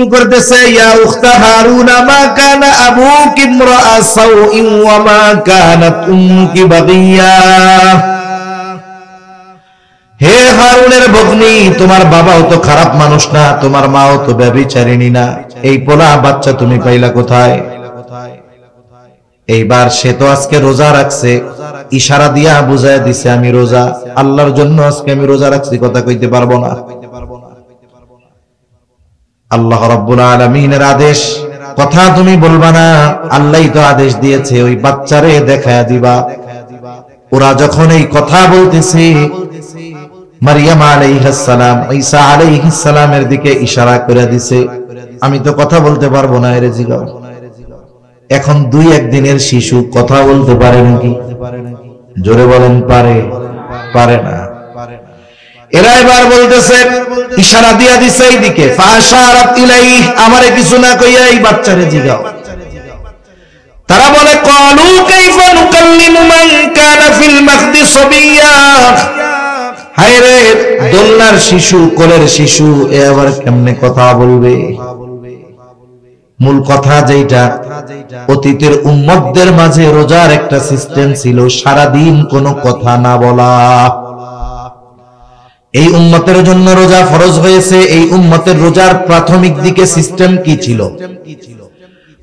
করতেছে, ইয়া উখতা হারুনা মা কানা আবুকি ইমরাআ সাউইন ওয়া মা কানাত উম্মুকি বাগিয়া। হে হারুনের ভগ্নী, তোমার বাবাও তো খারাপ মানুষ না, তোমার মাও তো ব্যভিচারিণী না, এই পোলা বাচ্চা তুমি পাইলা কোথায়? এইবার সে তো আজকে রোজা রাখছে, ইশারা দিয়া বুঝায় দিছে আমি রোজা, আল্লাহর জন্য আজকে আমি রোজা রাখছি, কথা কইতে পারবো না। আল্লাহ রাব্বুল আলামিনের আদেশ, কথা তুমি বলবা না, আল্লাহই তো আদেশ দিয়েছে ওই বাচ্চারে দেখায়া দিবা। ওরা যখন এই কথা বলতেছে, মারিয়াম আলাইহিস সালাম ঈসা আলাইহিস সালামের দিকে ইশারা করে দিছে, আমি তো কথা বলতে পারবো না, এর জিগাও। এখন 2-1 দিনের শিশু কথা বলতে পারে নাকি? জোরে বলেন, পারে? পারে না। এরা এবার বলতেছে, ইশারা দিয়া দিছে এইদিকে, ফাশারাত ইলাইহি, আমারে কিছু না কইয়া এই বাচ্চারে জিগাও। তারা বলে, ক্বালু কাইফা নুকাল্লিমু মান কানা ফিল মাহদি সাবিয়্যা। হায় রে, দোলনার শিশু, কোলের শিশু, এ আবার কেমনে কথা বলবে? মূল কথা যেটা, অতীতের উম্মতদের মাঝে রোজার একটা সিস্টেম ছিল, সারাদিন কোনো কথা না বলা। এই উম্মতের জন্য রোজা ফরজ হয়েছে। এই উম্মতের রোজার প্রাথমিক দিকে সিস্টেম কি ছিল?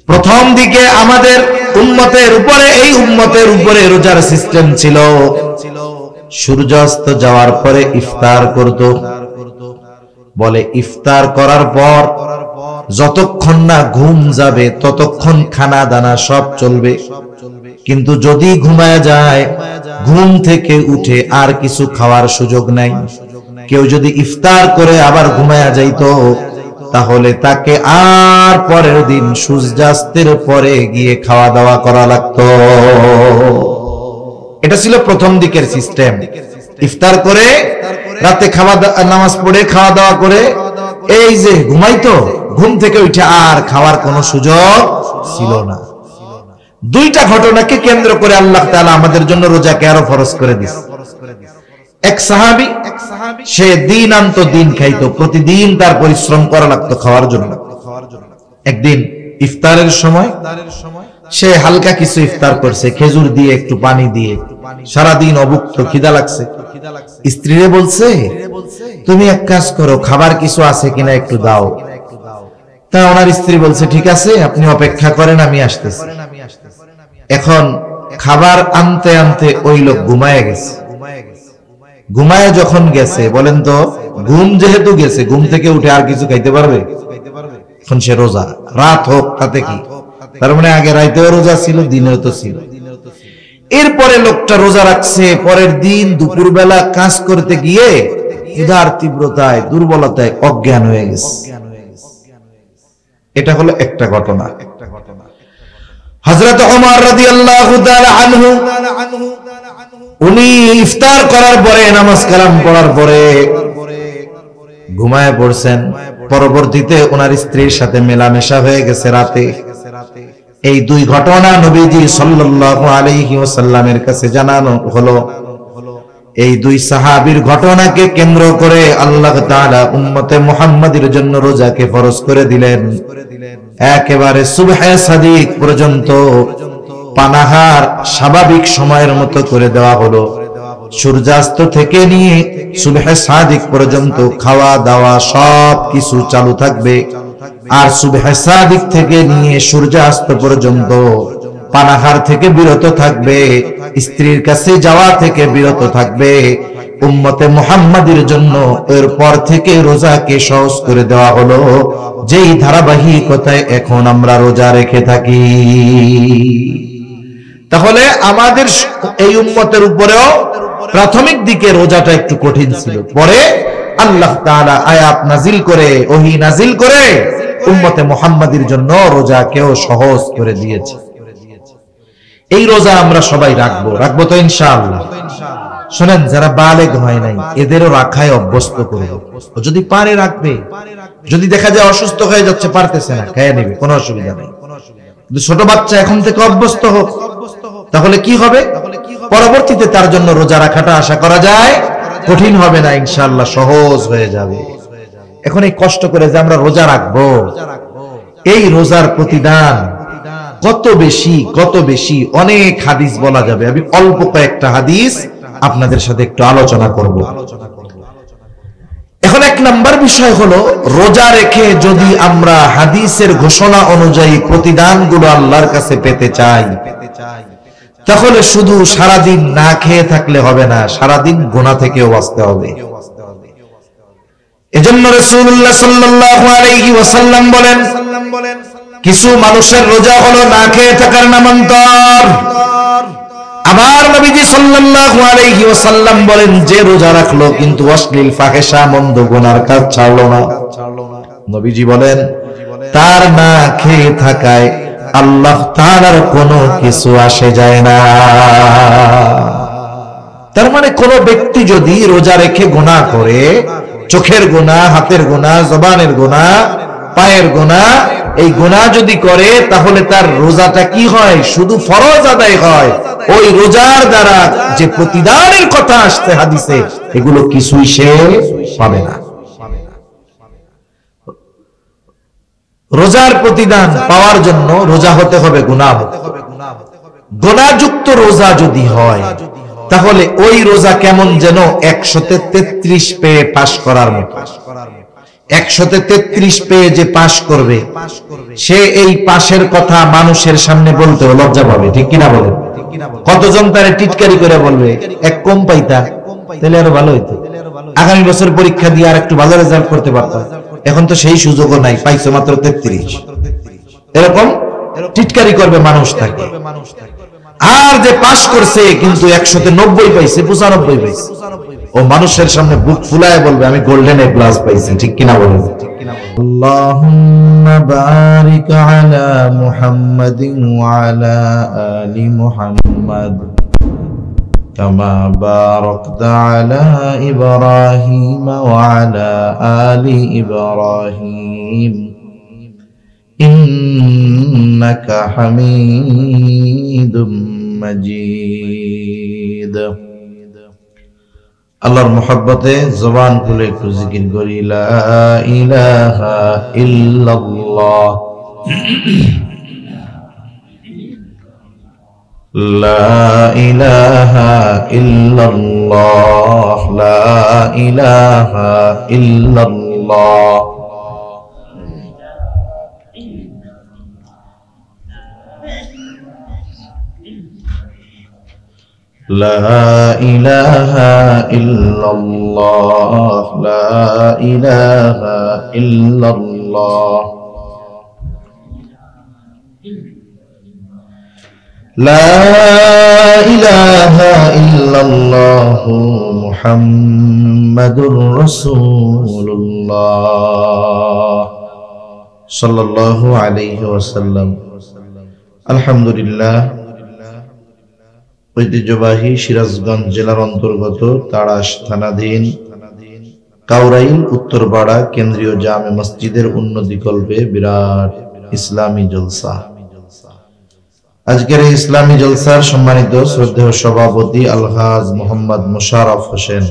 প্রথম দিকে আমাদের উম্মতের উপরে, এই উম্মতের উপরে রোজার সিস্টেম ছিল, সূর্যাস্ত যাওয়ার পরে ইফতার করত। বলে ইফতার করার পর যতক্ষণ না ঘুম যাবে ততক্ষণ খানা দানা সব চলবে, কিন্তু যদি ঘুমায় যায়, ঘুম থেকে উঠে আর কিছু খাওয়ার সুযোগ নাই। কেউ যদি ইফতার করে আবার ঘুমায়া যাইতো, তাহলে তাকে আর পরের দিন সূর্যাস্তের পরে গিয়ে খাওয়া দাওয়া করা লাগতো। এটা ছিল প্রথম দিকের সিস্টেম। ইফতার করে রাতে নামাজ পড়ে খাওয়া দাওয়া করে এই যে ঘুমাইতো, ঘুম থেকে উঠে আর খাওয়ার কোনো সুযোগ ছিল না। 2টা ঘটনাকে কেন্দ্র করে আল্লাহ তাআলা আমাদের জন্য রোজাকে আরো ফরজ করে দিয়েছে। এক সাহাবী, সে দিন আনতো দিন খাইতো, প্রতিদিন তার পরিশ্রম করা লাগতো খাওয়ার জন্য। একদিন ইফতারের সময় সে হালকা কিছু ইফতার করছে, খেজুর দিয়ে একটু পানি দিয়ে, সারাদিন অভুক্ত, খিদা লাগছে। স্ত্রীরে বলছে, তুমি এক কাজ করো, খাবার কিছু আছে কিনা একটু দাও। তা ওনার স্ত্রী বলছে, ঠিক আছে, আপনি অপেক্ষা করেন, আমি আসতেছি। এখন খাবার আনতে আনতে ওই লোক ঘুমায় গেছে। ঘুমায় যখন গেছে, বলেন তো, ঘুম যেহেতু গেছে, ঘুম থেকে উঠে আর কিছু খাইতে পারবে? এখন সে রোজা, রাত হোক তাতে কি, তার মানে আগে রাতেও রোজা ছিল, দিনেও তো ছিল। এরপরে লোকটা রোজা রাখছে, পরের দিন দুপুরবেলা কাজ করতে গিয়ে ক্ষুধার তীব্রতায়, দুর্বলতায় অজ্ঞান হয়ে গেছে। এটা হলো একটা ঘটনা। হযরত ওমর রাদিয়াল্লাহু তাআলা আনহু, উনি ইফতার করার পরে, নামাজ কালাম পড়ার পরে ঘুমায় পড়ছেন। পরবর্তীতে ওনার স্ত্রীর সাথে মেলামেশা হয়ে গেছে রাতে। এই 2 ঘটনা নবীজি সাল্লাল্লাহু আলাইহি ওয়াসাল্লামের কাছে জানানো হলো। এই 2 সাহাবীর ঘটনাকে কেন্দ্র করে আল্লাহ তাআলা উম্মতে মুহাম্মাদের জন্য রোজাকে ফরজ করে দিলেন। একেবারে সুবহে সাদিক পর্যন্ত পানাহার স্বাভাবিক সময়ের মতো করে দেওয়া হলো। সূর্যাস্ত থেকে নিয়ে সুবহে সাদিক পর্যন্ত খাওয়া দাওয়া সব কিছু চালু থাকবে। আর সুবহে সাদিক থেকে নিয়ে সূর্যাস্ত পর্যন্ত পানাহার থেকে বিরত থাকবে, স্ত্রীর কাছে যাওয়া থেকে বিরত থাকবে। উম্মতে মুহাম্মাদের জন্য এরপর থেকে রোজাকে সহজ করে দেওয়া হলো, যেই ধারাবাহিকতায় এখন আমরা রোজা রেখে থাকি। তাহলে আমাদের এই উম্মতের উপরেও প্রাথমিক দিকে রোজাটা একটু কঠিন ছিল, পরে আল্লাহ তাআলা আয়াত নাজিল করে, ওহী নাজিল করে উম্মতে মুহাম্মাদের জন্য রোজাকেও সহজ করে দিয়েছে। এই রোজা আমরা সবাই রাখবো তো ইনশাআল্লাহ। শুনেন, যারা বালেগ হয় নাই এদেরও রাখায় অভ্যস্ত করবে। যদি পারে রাখবে, যদি দেখা যায় অসুস্থ হয়ে যাচ্ছে, পারতেছে না, খেয়ে নেবে, কোনো অসুবিধা নেই। কিন্তু ছোট বাচ্চা এখন থেকে অভ্যস্ত হোক, তাহলে কি হবে? পরবর্তীতে তার জন্য রোজা রাখাটা আশা করা যায় কঠিন হবে না, ইনশাআল্লাহ সহজ হয়ে যাবে। এখন এই কষ্ট করে যে আমরা রোজা রাখবো, এই রোজার প্রতিদান কত বেশি কত বেশি, অনেক হাদিস বলা যাবে। আমি অল্প কয়েকটা হাদিস আপনাদের সাথে একটু আলোচনা করব। এখন এক নাম্বার বিষয় হলো, রোজা রেখে যদি আমরা হাদিসের ঘোষণা অনুযায়ী প্রতিদানগুলো আল্লাহর কাছে পেতে চাই, তাহলে শুধু সারাদিন না খেয়ে থাকলে হবে না, সারাদিন গুনাহ থেকেও বাঁচতে হবে। এজন্য রাসূলুল্লাহ সাল্লাল্লাহু আলাইহি ওয়াসাল্লাম বলেন, কিছু মানুষের রোজা হলো না খেয়ে থাকার নামান্তর। আবার নবীজি সাল্লাল্লাহু আলাইহি ওয়াসাল্লাম বলেন, যে রোজা রাখলো কিন্তু অশ্লীল ফাহিশা মন্দ গুনার কাজ ছাড়লো না, নবীজি বলেন তার না খেয়ে থাকায় আল্লাহ তাআলার কোনো কিছু আসে যায় না। তার মানে কোন ব্যক্তি যদি রোজা রেখে গুনাহ করে, চোখের গুনাহ, হাতের গুনাহ, জবানের গুনাহ, পায়ের গুনাহ, এই গুনাহ যদি করে, তাহলে তার রোজাটা কি হয়? শুধু ফরজ আদায় হয়। ওই রোজার দ্বারা যে প্রতিদানের কথা আসছে হাদিসে, এগুলো কিছুই সে পাবে না। রোজার প্রতিদান পাওয়ার জন্য রোজা হতে হবে গুনাহ, গুনাহযুক্ত রোজা যদি হয়, তাহলে ওই রোজা কেমন যেন 133 পেয়ে পাশ করার মতো। 133 পেয়ে যে পাশ করবে, সে এই পাশের কথা মানুষের সামনে বলতে লজ্জা পাবে, ঠিক কিনা বলেন? কতজন তারে টিটকারি করে বলবে, এক কম পাইতা তাহলে আরো ভালো হইতো, আগামী বছর পরীক্ষা দিয়ে আর একটু ভালো রেজাল্ট করতে পারতাম। এখন তো সেই সুযোগও নাই, পাইছো মাত্র 33। এরকম টিটকারি করবে মানুষ থাকে। আর যে পাশ করছে কিন্তু 190 পাইছে, 95 পাইছে, ও মানুষের সামনে বুক ফুলায় বলবে আমি গোল্ডেন এ প্লাস পাইছি, ঠিক কিনা বলেন? আল্লাহুম্মা বারিক আলা মুহাম্মাদিন ওয়া আলা আলি মুহাম্মাদ কামা বারাকতা আলা ইব্রাহিম ওয়া আলা আলি ইব্রাহিম ইন্নাকা হামিদুম মাজিদ। আল্লাহর মহব্বতে জবান খুলে একটু জিকির করি, লা ইলাহা ইল্লাল্লাহ, লা ইলাহা ইল্লাল্লাহ, লা ইলাহা ইল্লাল্লাহ। لا إله إلا الله، لا إله إلا الله، لا إله إلا الله محمد رسول الله صلى الله عليه وسلم। الحمد لله। ঐতিহ্যবাহী সিরাজগঞ্জ জেলার অন্তর্গত তাড়াশ থানাধীন কাউরাইল উত্তরপাড়া কেন্দ্রীয় জামে মসজিদের উন্নতিকল্পে বিরাট ইসলামী জলসা। আজকের এই ইসলামী জলসার সম্মানিত শ্রদ্ধেয় সভাপতি আলহাজ মোহাম্মদ মোশাররফ হোসেন,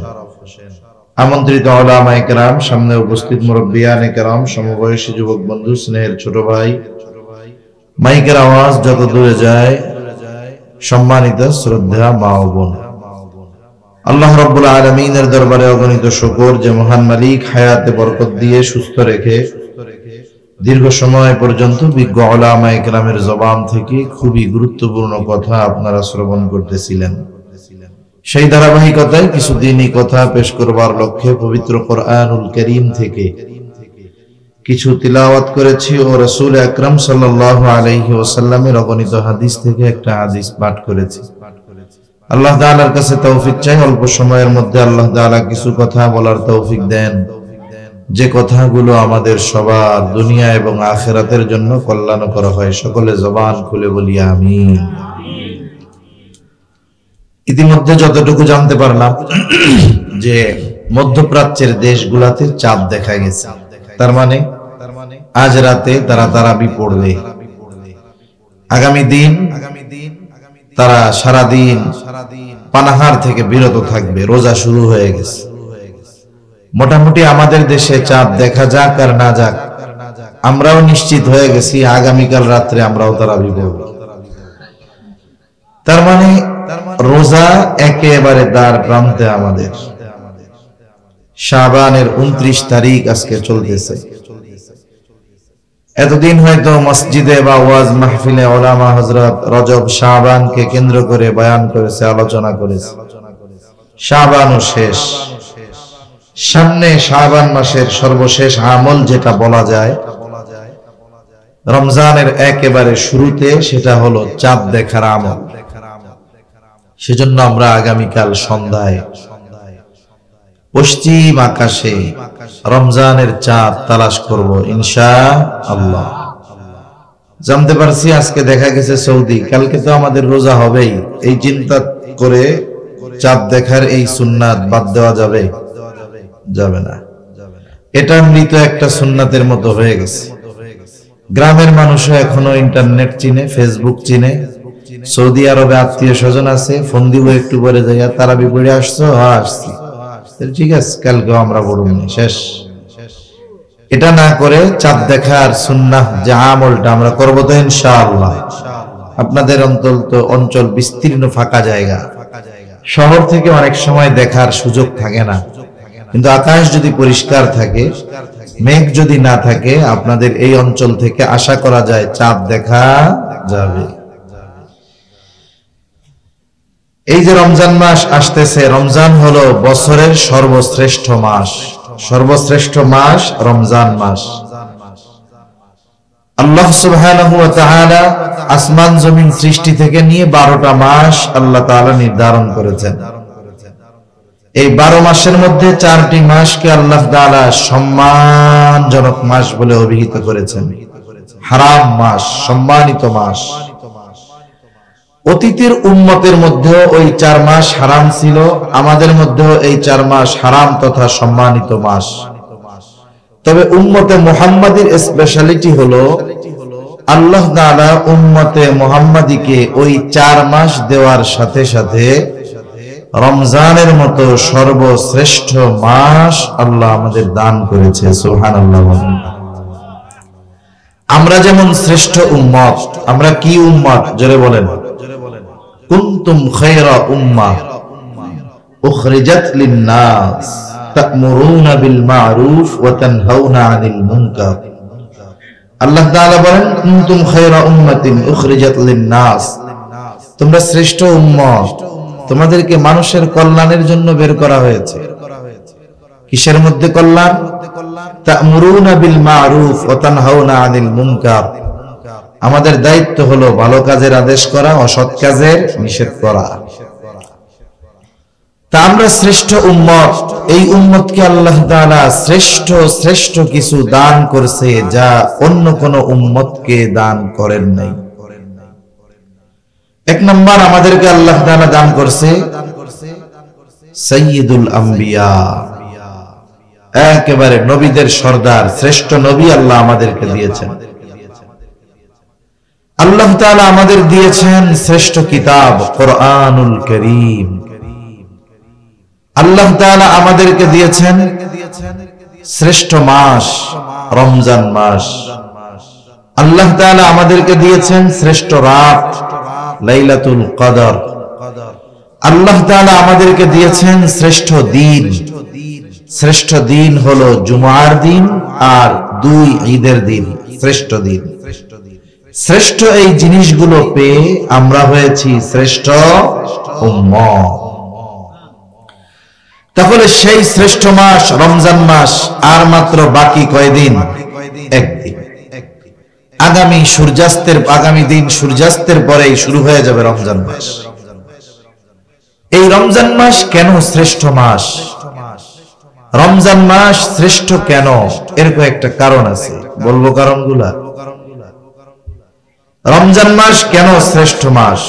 আমন্ত্রিত উলামায়ে কেরাম, সামনে উপস্থিত মুরব্বিয়ানে কেরাম, সমবয়সী যুবক বন্ধু, স্নেহের ছোট ভাই, মাইকের আওয়াজ যত দূরে যায়, সম্মানিত শ্রদ্ধা মা ও বোন, আল্লাহ রাব্বুল আলামিনের দরবারে অগণিত শুকর যে মহান মালিক হায়াতে বরকত দিয়ে সুস্থ রেখে দীর্ঘ সময় পর্যন্ত বিজ্ঞ উলামায়ে কেরামের জবান থেকে খুবই গুরুত্বপূর্ণ কথা আপনারা শ্রবণ করতেছিলেন। সেই ধারাবাহিকতায় কিছু দিনই কথা পেশ করবার লক্ষ্যে পবিত্র কোরআনুল কারীম থেকে কিছু তিলাওয়াত করেছি ও রাসূল আকরাম সাল্লাল্লাহু আলাইহি ওয়াসাল্লামের অগণিত হাদিস থেকে একটা হাদিস পাঠ করেছি। আল্লাহ তাআলার কাছে তৌফিক চাই, অল্প সময়ের মধ্যে আল্লাহ তাআলা কিছু কথা বলার তৌফিক দেন, যে কথাগুলো আমাদের সবার দুনিয়া এবং আখিরাতের জন্য কল্যাণকর হয়। সকলে জবান খুলে বলি আমিন। ইতিমধ্যে যতটুকু জানতে পারলাম যে মধ্যপ্রাচ্যের দেশগুলোতে চাঁদ দেখা গেছে, তার মানে আজ রাতে তারা তারাবি পড়বে, আগামী দিন তারা সারাদিন পানাহার থেকে বিরত থাকবে, রোজা শুরু হয়ে গেছে। মোটামুটি আমাদের দেশে চাঁদ দেখা যাক আর না যাক, আমরাও নিশ্চিত হয়ে গেছি আগামীকাল রাত্রে আমরাও তারাবি পড়ব। তার মানে রোজা একেবারে দ্বার প্রান্তে আমাদের। শাবানের 29 তারিখ আজকে চলতেছে। এতদিন হয়তো মসজিদে বা ওয়াজ মাহফিলে ওলামা হযরত রজব শাবানকে কেন্দ্র করে বয়ান করেছে, আলোচনা করেছে। শাবানও শেষ, সামনে শাবান মাসের সর্বশেষ আমল যেটা বলা যায় রমজানের একেবারে শুরুতে, সেটা হলো চাঁদ দেখার আমল। সেজন্য আমরা আগামীকাল সন্ধ্যায় পশ্চিম আকাশে রমজানের চাঁদ তালাশ করব ইনশাআল্লাহ। জানতে পারছি আজকে দেখা গেছে সৌদি, কালকে তো আমাদের রোজা হবেই। এই চিন্তা করে চাঁদ দেখার এই সুন্নাত বাদ দেওয়া যাবে? যাবে না। এটা মৃত একটা সুন্নাতের মতো হয়ে গেছে। গ্রামের মানুষও এখনো ইন্টারনেট চিনে, ফেসবুক চিনে। সৌদি আরবে আত্মীয় স্বজন আছে, ফোন দিব একটু পরে যাইয়া তারাবি পড়ে আসছো? হ্যাঁ আসছি। ঠিক আছে, কালকেও আমরা পড়ুন, শেষ। এটা না করে চাঁদ দেখার সুন্নাহ যে আমলটা আমরা করবো তো ইনশাআল্লাহ। আপনাদের অঞ্চল বিস্তীর্ণ ফাঁকা জায়গা, শহর থেকে অনেক সময় দেখার সুযোগ থাকে না, কিন্তু আকাশ যদি পরিষ্কার থাকে, মেঘ যদি না থাকে, আপনাদের এই অঞ্চল থেকে আশা করা যায় চাঁদ দেখা যাবে। এই যে রমজান মাস আসতেছে, রমজান হলো বছরের সর্বশ্রেষ্ঠ মাস। সর্বশ্রেষ্ঠ মাস রমজান মাস। আল্লাহ সুবহানাহু ওয়া তাআলা আসমান জমিন সৃষ্টি থেকে নিয়ে 12টা মাস আল্লাহ তাআলা নির্ধারণ করেছেন। এই 12 মাসের মধ্যে 4টি মাসকে আল্লাহ তাআলা সম্মানজনক মাস বলে অভিহিত করেছেন। হারাম মাস, সম্মানিত মাস। অতীতের উম্মতের মধ্যে ওই 4 মাস হারাম ছিল, আমাদের মধ্যেও এই 4 মাস হারাম তথা সম্মানিত মাস। তবে উম্মতে মুহাম্মাদীর স্পেশালিটি হলো আল্লাহ তাআলা উম্মতে মুহাম্মাদীকে ওই 4 মাস দেওয়ার সাথে সাথে রমজানের মতো সর্বশ্রেষ্ঠ মাস আল্লাহ আমাদের দান করেছে। সুবহানাল্লাহ। আমরা যেমন শ্রেষ্ঠ উম্মত, আমরা কি উম্মত জোরে বলেন? কুনতুম খায়রা উম্মাহ উখরিজাত লিন-নাস তা'মুরুনা বিল মা'রুফ ওয়া তানহাউনা আনিল মুনকার। আল্লাহ তাআলা বলেন কুনতুম খায়রা উম্মাতিন উখরিজাত লিন-নাস, তোমরা শ্রেষ্ঠ উম্মত, তোমাদেরকে মানুষের কল্যাণের জন্য বের করা হয়েছে। কিসের মধ্যে কল্যাণ? তা'মুরুনা বিল মা'রুফ ওয়া তানহাউনা আনিল মুনকার। আমাদের দায়িত্ব হলো ভালো কাজের আদেশ করা, অসৎ কাজের নিষেধ করা। তা আমরা শ্রেষ্ঠ উম্মত। এই উম্মতকে আল্লাহ তাআলা শ্রেষ্ঠ শ্রেষ্ঠ কিছু দান করছে যা অন্য কোন উম্মতকে দান করেন নাই। 1 নাম্বার আমাদেরকে আল্লাহ তাআলা দান করছে সাইয়্যিদুল আম্বিয়া, একেবারে নবীদের সর্দার, শ্রেষ্ঠ নবী আল্লাহ আমাদেরকে দিয়েছেন। আল্লাহ তাআলা আমাদের দিয়েছেন শ্রেষ্ঠ কিতাব কোরআনুল কারীম। আল্লাহ তাআলা আমাদেরকে দিয়েছেন শ্রেষ্ঠ মাস রমজান মাস। আল্লাহ তাআলা আমাদেরকে দিয়েছেন শ্রেষ্ঠ রাত লাইলাতুল কদর। আল্লাহ তাআলা আমাদেরকে দিয়েছেন শ্রেষ্ঠ দিন। শ্রেষ্ঠ দিন হলো জুমার দিন আর 2 ঈদের দিন, শ্রেষ্ঠ দিন। শ্রেষ্ঠ এই জিনিসগুলো পেয়ে আমরা হয়েছি শ্রেষ্ঠ উম্মত। তাহলে সেই শ্রেষ্ঠ মাস রমজান মাস আর মাত্র বাকি কয়দিন? 1 দিন। আগামী দিন সূর্যাস্তের পরেই শুরু হয়ে যাবে রমজান মাস। এই রমজান মাস কেন শ্রেষ্ঠ মাস? রমজান মাস শ্রেষ্ঠ কেন? এর কয়েকটা কারণ আছে, বলবো কারণগুলা। রমজান মাস কেন শ্রেষ্ঠ মাস?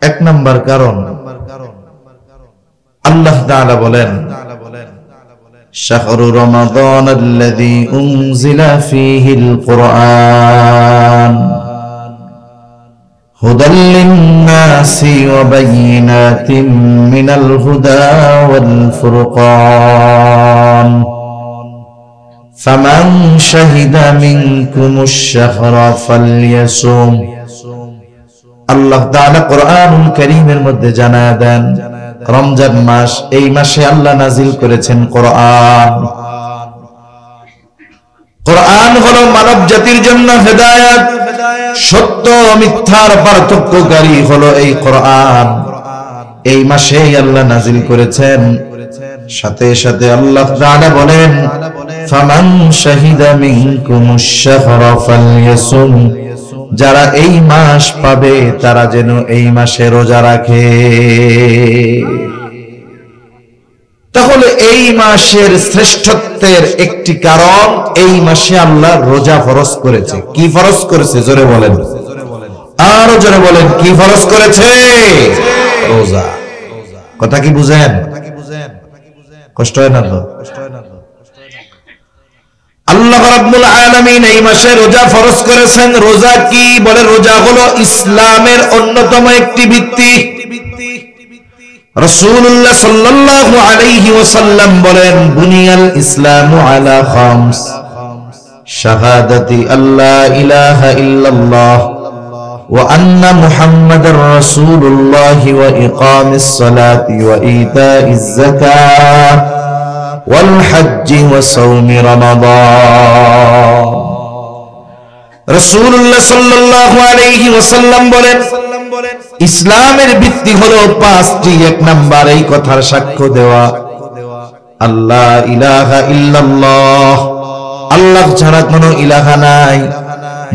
1 নাম্বার কারণ, আল্লাহ তাআলা বলেন শাহরু রমাদানাল্লাযী উনজিলা ফীহিল কুরআন হুদাল লিন-নাসি ওয়া বায়িনাতিন মিনাল হুদা ওয়াল ফুরকান ফামান শাহিদা মিনকুমুশ শাহরা ফালইয়াসুম। আল্লাহ তাআলা কোরআনুল কারীমের মধ্যে জানায়া দেন রমজান মাস, এই মাসে আল্লাহ নাজিল করেছেন কোরআন। কোরআন হলো মানব জাতির জন্য হেদায়েত, সত্য মিথ্যার পার্থক্যকারী হলো এই কোরআন। এই মাসে আল্লাহ নাজিল করেছেন। সাথে সাথে আল্লাহ তাআলা বলেন ফামান শাহিদা মিনকুমুশ শাহরা ফালইয়াসুম, যারা এই মাস পাবে তারা যেন এই মাসে রোজা রাখে। তাহলে এই মাসের শ্রেষ্ঠত্বের একটি কারণ, এই মাসে আল্লাহ রোজা ফরজ করেছে। কি ফরজ করেছে জোরে বলেন, আরো জোরে বলেন, কি ফরজ করেছে? রোজা। কথা কি বুঝেন? কষ্ট হয় না তো? আল্লাহ রাব্বুল আলামিন এই মাসে রোজা ফরজ করেছেন। রোজা কি? বলে রোজা হলো ইসলামের অন্যতম একটি ভিত্তি। রাসূলুল্লাহ সাল্লাল্লাহু আলাইহি ওয়াসাল্লাম বলেন বুনিয়াল ইসলামু আলা খামস, শাহাদাতি আল্লা ইলাহা ইল্লাল্লাহ ওয়া আন্না মুহাম্মাদার রাসূলুল্লাহ ওয়া ইকামিস সালাতি ওয়া ইতাইজ যাকাত ওয়াল হজ্জি ওয়া সাওমি রমাদান। রাসূলুল্লাহ সাল্লাল্লাহু আলাইহি ওয়াসাল্লাম বলেন ইসলামের ভিত্তি হলো পাঁচটি। এক নাম্বার এই কথার সাক্ষ্য দেওয়া আল্লাহ ইলাহা ইল্লাল্লাহ, আল্লাহ ছাড়া কোনো ইলাহা নাই।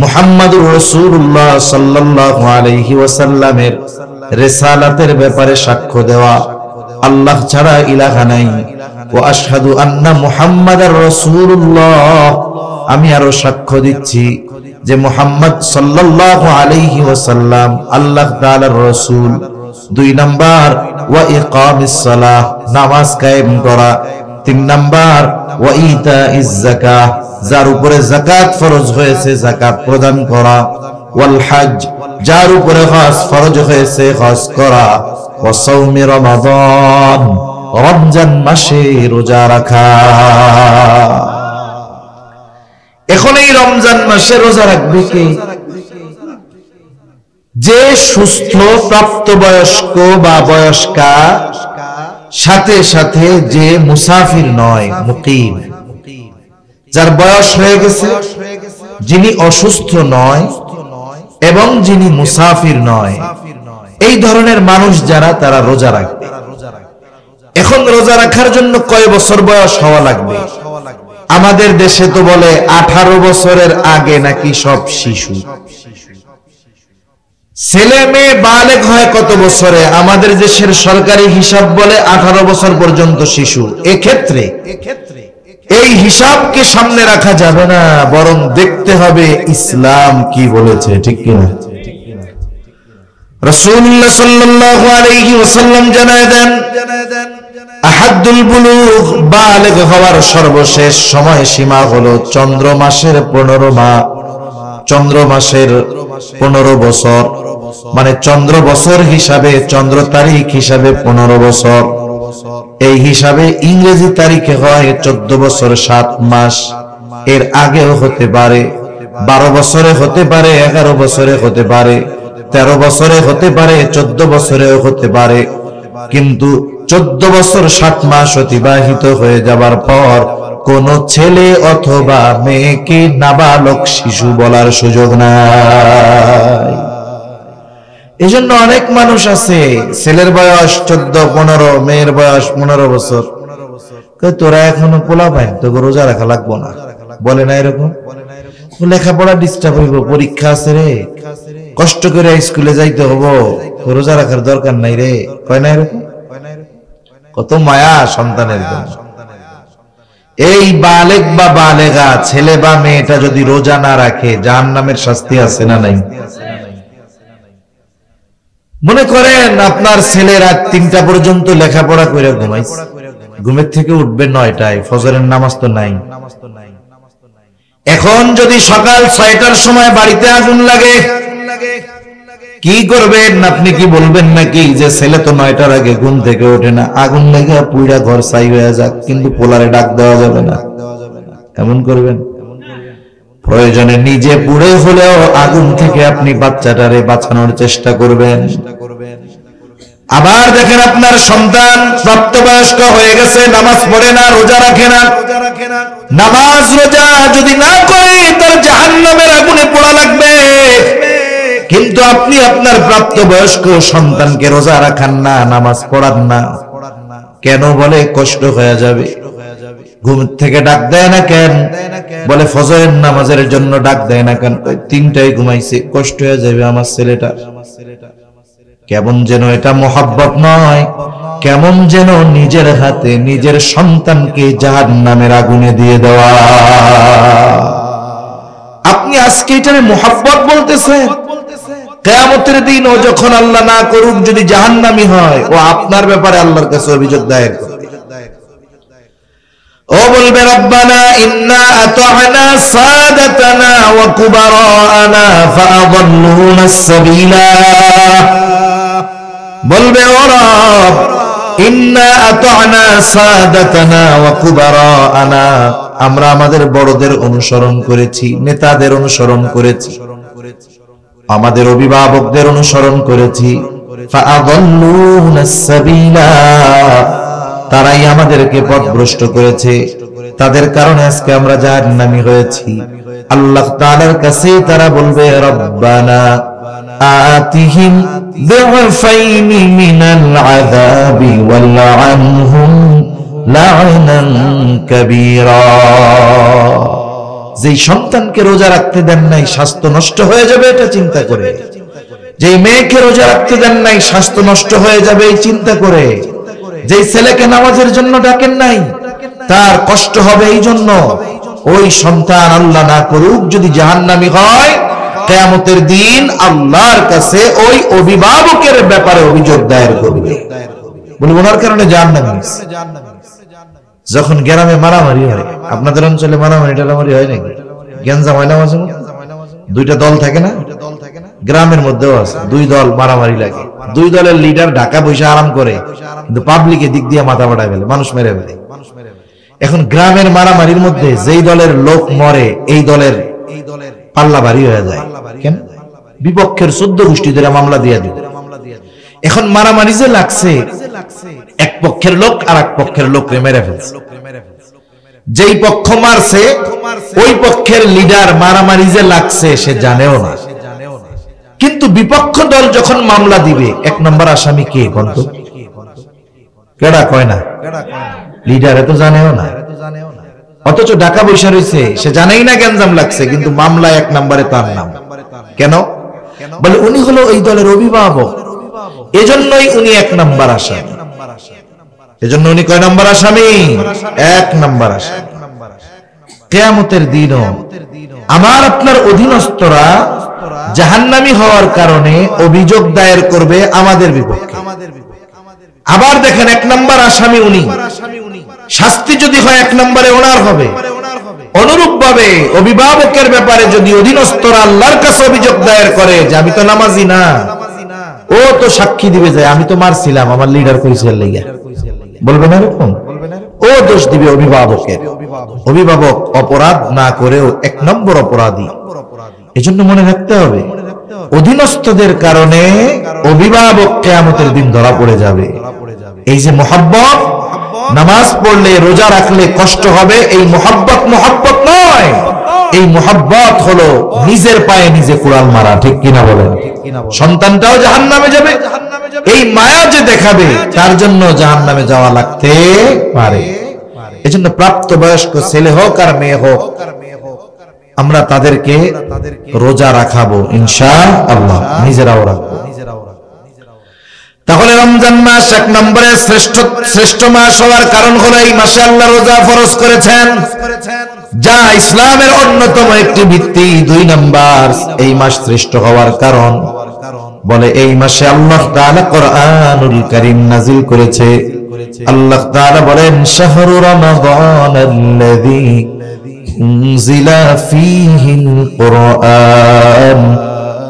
মুহাম্মাদুর রাসূলুল্লাহ সাল্লাল্লাহু আলাইহি ওয়াসাল্লামের রিসালাতের ব্যাপারে সাক্ষ্য দেওয়া আল্লাহ ছাড়া ইলাহা নাই। ওয়া আশহাদু আন্না মুহাম্মাদার রাসূলুল্লাহ, আমি আরো সাক্ষ্য দিচ্ছি যে মুহাম্মদ সাল্লাল্লাহু আলাইহি ওয়াসাল্লাম আল্লাহ তাআলার রাসূল। দুই নাম্বার ওয়া ইকামিস সালাহ, নামাজ কায়েম করা। তিন নাম্বার ওয়া ইতাইজ যাকাত, যার উপরে যাকাত ফরজ হয়েছে যাকাত প্রদান করা। ওয়াল হজ, যার উপরে হজ ফরজ হয়েছে হজ করা। ওয়া সাওমি রমাদান, রমজান মাসে রোজা রাখা। এখন এই রমজান মাসে রোজা রাখবে কে? যে সুস্থ প্রাপ্তবয়স্ক বা বয়স্কা, সাথে সাথে যে মুসাফির নয়, মুকিম, যার বয়স হয়ে গেছে, যিনি অসুস্থ নয় এবং যিনি মুসাফির নয়, এই ধরনের মানুষ যারা, তারা রোজা রাখবে। এখন রোজা রাখার জন্য কয় বছর বয়স হওয়া লাগবে? আমাদের দেশে তো বলে 18 বছরের আগে নাকি সব শিশু। ছেলে মেয়ে বালেগ হয় কত বছরে? আমাদের দেশের সরকারি হিসাব বলে 18 বছর পর্যন্ত শিশু। এক্ষেত্রে এই হিসাবকে সামনে রাখা যাবে না, বরং দেখতে হবে ইসলাম কি বলেছে, ঠিক কিনা? রাসূলুল্লাহ সাল্লাল্লাহু আলাইহি ওয়াসাল্লাম জানায় দেন আহাদুল বুলুগ, বালেগ হওয়ার সর্বশেষ সময় সীমা হলো চন্দ্র মাসের 15 মাস, চন্দ্র মাসের 15 বছর, মানে চন্দ্র বছর হিসাবে, চন্দ্র তারিখ হিসাবে 15 বছর। এই হিসাবে ইংরেজি তারিখে হয় 14 বছর 7 মাস। এর আগেও হতে পারে, 12 বছরে হতে পারে, 11 বছরে হতে পারে, 13 বছরে হতে পারে, 14 বছরেও হতে পারে। কিন্তু 14 বছর 7 মাস অতিবাহিত হয়ে যাবার পর কোন ছেলে অথবা মেয়েকে নাবালক শিশু বলার সুযোগ নাই। এজন্য অনেক মানুষ আছে ছেলের বয়স 14-15, মেয়ের বয়স 15 বছর, তোরা এখনো পোলা পাইন, তোকে রোজা রাখা লাগবো না, বলে না এরকম? লেখাপড়া ডিস্টার্ব হইব, পরীক্ষা আছে রে, কষ্ট করে স্কুলে যাইতে হবো, রোজা রাখার দরকার নাই রে, কয় না এরকম? কত মায়া সন্তানের জন্য। এই বালেগ বা বালেগা ছেলে বা মেয়েটা যদি রোজা না রাখে জাহান্নামের শাস্তি আছে না নাই? মনে করেন আপনার ছেলে রাত 3টা পর্যন্ত লেখাপড়া করে ঘুমাইছে, ঘুমের থেকে উঠবে 9টায়, ফজরের নামাজ তো নাই। এখন যদি সকাল 6টার সময় বাড়িতে আগুন লাগে, কি করবেন? আপনি কি বলবেন নাকি যে ছেলে তো 9টার আগে ঘুম থেকে ওঠে না, আগুন লেগে পুইরা ঘর ছাই হয়ে যাক, কিন্তু পোলারে ডাক দেওয়া যাবে না, এমন করবেন? প্রয়োজনে নিজে পুড়ে হলেও আগুন থেকে আপনি বাচ্চাটারে বাঁচানোর চেষ্টা করবেন। আবার দেখেন আপনার সন্তান প্রাপ্তবয়স্ক হয়ে গেছে, নামাজ পড়ে না, রোজা রাখে না। নামাজ রোজা যদি না করে তার জাহান্নামের আগুনে পোড়া লাগবে। কিন্তু আপনি আপনার প্রাপ্তবয়স্ক সন্তানকে রোজা রাখান না, নামাজ পড়ান না, কেন? বলে কষ্ট হয়ে যাবে। ঘুম থেকে ডাক দেয় না কেন? বলে ফজরের নামাজের জন্য ডাক দেয় না কেন? 3টায় ঘুমাইছে, কষ্ট হয়ে যাবে আমার ছেলেটা। কেমন যেন এটা মোহাব্বত নয়, কেমন যেন নিজের হাতে নিজের সন্তানকে জাহান্নামের আগুনে দিয়ে দেওয়া। আপনি আজকে এটারে মোহাব্বত বলতেছেন। কিয়ামতের দিন ও যখন আল্লাহ না করুক যদি জাহান্নামী হয়, ও আপনার ব্যাপারে আল্লাহর কাছে অভিযোগ দায়ের করবে। ও বলবে রব্বানা ইন্না আতা'না সাদাতানা ওয়া কুবারানা ফাআদাল্লুনা আস-সাবিলা। বলবে ও রব ইন্না আতা'না সাদাতানা ওয়া কুবারানা, আমরা আমাদের বড়দের অনুসরণ করেছি, নেতাদের অনুসরণ করেছি, আমাদের অভিভাবকদের অনুসরণ করেছি। ফাআদাল্লুনা আস-সাবিলা, তারাই আমাদেরকে পথভ্রষ্ট করেছে, তাদের কারণে আজকে আমরা জাহান্নামী হয়েছি। আল্লাহ তাআলার কাছে তারা বলবে রব্বানা আতিহিম দু'ফাইনি মিনাল আযাবি ওয়ালআনহুম লা'নান কাবীরা। যেই সন্তানকে রোজা রাখতে দেন নাই স্বাস্থ্য নষ্ট হয়ে যাবে এটা চিন্তা করে, যেই মেয়েকে রোজা রাখতে দেন নাই স্বাস্থ্য নষ্ট হয়ে যাবে এই চিন্তা করে, যেই ছেলেকে নামাজের জন্য ডাকেন নাই তার কষ্ট হবে এই জন্য, ওই সন্তান আল্লাহ না করুক যদি জাহান্নামী হয়, কিয়ামতের দিন আল্লাহর কাছে ওই অভিভাবকের ব্যাপারে অভিযোগ দায়ের করবে। বলে ওনার কারণে জাহান্নামী। যখন গ্রামে মারামারি হয়, আপনাদের অঞ্চলে মারামারি টারামারি হয় নাকি? গ্যাঞ্জাম হয় না মাঝে মধ্যে? 2টা দল থাকে না? গ্রামের মধ্যেও আছে, 2 দল মারামারি লাগে, 2 দলের লিডার ঢাকা বসে আরাম করে, কিন্তু পাবলিকের দিক দিয়ে মাথা ফাটায় ফেলে, মানুষ মেরে ফেলে। এখন গ্রামের মারামারির মধ্যে যেই দলের লোক মরে এই দলের পাল্লা ভারী হয়ে যায়। কেন? বিপক্ষের 14 গোষ্ঠী ধরে মামলা দিয়ে দিল। এখন মারামারি যে লাগছে, এক পক্ষের লোক আর এক পক্ষের লোককে মেরে ফেলছে। যেই পক্ষ মারছে ওই পক্ষের লিডার মারামারি যে লাগছে সে জানেও না, কিন্তু বিপক্ষ দল যখন মামলা দিবে 1 নম্বর আসামি কে বলতো? কেডা কয় না? লিডার এত জানেও না, অথচ ঢাকা বৈশা রয়েছে, সে জানেই না গ্যাঞ্জাম লাগছে, কিন্তু মামলা 1 নম্বরে তার নাম। কেন? বলে উনি হলো এই দলের অভিভাবক, এজন্যই উনি 1 নম্বর আসামি। এজন্য উনি কয় নম্বর আসামি? 1 নম্বর আসামি। কিয়ামতের দিনও আমার আপনার অধীনস্থরা জাহান্নামী হওয়ার কারণে অভিযোগ দায়ের করবে আমাদের বিপক্ষে। আবার দেখেন 1 নম্বর আসামি উনি, শাস্তি যদি হয় 1 নম্বরে ওনার হবে। অনুরূপ ভাবে অভিভাবকের ব্যাপারে যদি অধীনস্থরা আল্লাহর কাছে অভিযোগ দায়ের করে যে আমি তো নামাজি না, ও তো সাক্ষী দিবে যে আমি তো মারছিলাম, আমার লিডার কইছিল লাগা, বলবে না এরকম? ও দোষ দিবে অভিভাবকের। অভিভাবক অপরাধ না করেও 1 নম্বর অপরাধী। এজন্য মনে রাখতে হবে অধীনস্থদের কারণে অভিভাবক কিয়ামতের দিন ধরা পড়ে যাবে। এই যে মোহাব্বত, নামাজ পড়লে রোজা রাখলে কষ্ট হবে, এই মোহাব্বত মোহাব্বত নয়, এই মোহাব্বত হলো নিজের পায়ে নিজে কুড়াল মারা। ঠিক কিনা বলেন? সন্তানটাও জাহান্নামে যাবে, এই মায়া যে দেখাবে তার জন্য জাহান্নামে যাওয়া লাগতে পারে। এজন্য প্রাপ্তবয়স্ক ছেলে হোক আর মেয়ে হোক আমরা তাদেরকে রোজা রাখাবো ইনশাআল্লাহ, নিজেরাও রাখবো। তাহলে রমজান মাস 1 নম্বরে শ্রেষ্ঠ মাস হওয়ার কারণ হলো এই মাসে আল্লাহ রোজা ফরজ করেছেন, যা ইসলামের অন্যতম একটি ভিত্তি। 2 নম্বর এই মাস শ্রেষ্ঠ হওয়ার কারণ বলে এই মাসে আল্লাহ তাআলা কোরআনুল কারীম নাযিল করেছে। আল্লাহ তাআলা বলেন শাহরু রমাদানাল্লাযী উনজিলা ফীহিল কুরআন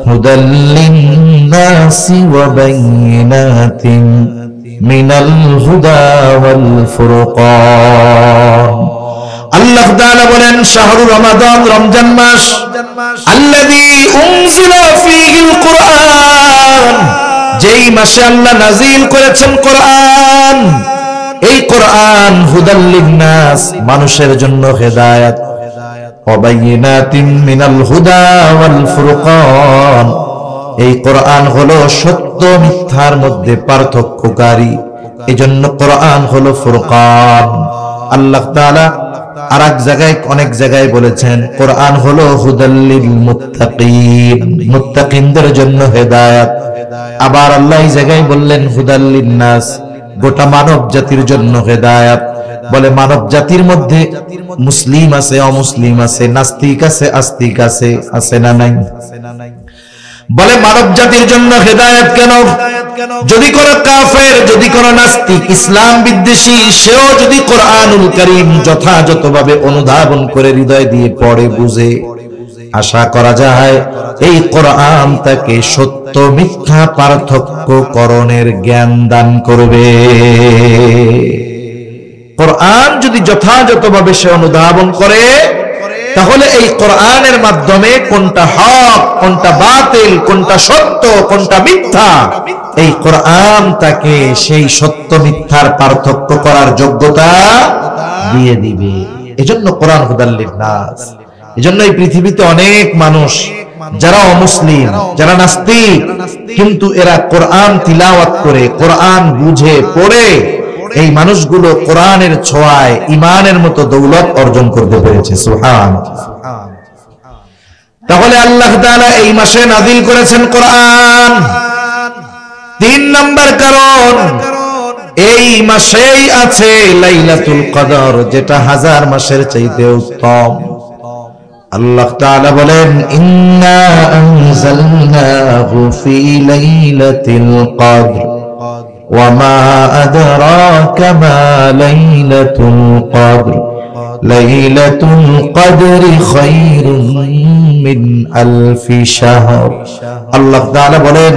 হুদাল লিন-নাসি ওয়া বাইয়িনাতিন মিনাল হুদা ওয়াল ফুরকান। আল্লাহ তাআলা বলেন শাহরু রমাদান, রমজান মাস, আল্লাযী উনজিলা ফীহিল কুরআন, যেই মাসে আল্লাহ নাযিল করেছেন কোরআন। এই কোরআন হুদাল লিন-নাস, মানুষের জন্য হেদায়েত, ওয়া বাইয়িনাতিন মিনাল হুদা ওয়াল ফুরকান, এই কোরআন হলো সত্য মিথ্যার মধ্যে পার্থক্যকারী, এজন্য কোরআন হলো ফুরকান। আল্লাহ তাআলা আরেক জায়গায়, অনেক জায়গায় বলেছেন কোরআন হলো হুদাল লিল মুত্তাকিন, মুত্তাকিনদের জন্য হেদায়েত। আবার আল্লাহ এই জায়গায় বললেন হুদাল লিন-নাস, গোটা মানব জাতির জন্য হেদায়েত। বলে মানব জাতির মধ্যে মুসলিম আছে, অমুসলিম আছে, নাস্তিক আছে, আস্তিক আছে, আছে না নাই? বলে মানব জাতির জন্য হেদায়েত কেন? যদি কোন কাফের, যদি কোন নাস্তিক, ইসলাম বিদ্বেষী, সেও যদি কোরআনুল কারীম যথাযথভাবে অনুধাবন করে হৃদয় দিয়ে পড়ে বুঝে, আশা করা যায় এই কোরআন তাকে সত্য মিথ্যা পার্থক্য করণের জ্ঞান দান করবে। কোরআন যদি যথাযথভাবে সে অনুধাবন করে, তাহলে এই কোরআনের মাধ্যমে কোনটা হক, কোনটা বাতিল, কোনটা সত্য, কোনটা মিথ্যা, এই কোরআন তাকে সেই সত্য মিথ্যার পার্থক্য করার যোগ্যতা দিয়ে দিবে। এজন্য কোরআন হুদাল লিন-নাস। এজন্য এই পৃথিবীতে অনেক মানুষ যারা অমুসলিম, যারা নাস্তিক, কিন্তু এরা কোরআন তিলাওয়াত করে, কোরআন বুঝে পড়ে, এই মানুষগুলো কোরআনের ছোঁয়ায় ঈমানের মতো দৌলত অর্জন করতে পেরেছে। সুবহানাল্লাহ। তাহলে আল্লাহ তাআলা এই মাসে নাযিল করেছেন কোরআন। 3 নাম্বার কারণ, এই মাসেই আছে লাইলাতুল কদর, যেটা হাজার মাসের চাইতে উত্তম। আল্লাহ তাআলা বলেন ইন্না আনজালনাহু ফি লাইলাতিল কদর ওয়া মা আদরাকা মা লাইলাতুল কদর লাইলাতুল কদরি খায়রুম মিন আলফি শাহর। আল্লাহ তাআলা বলেন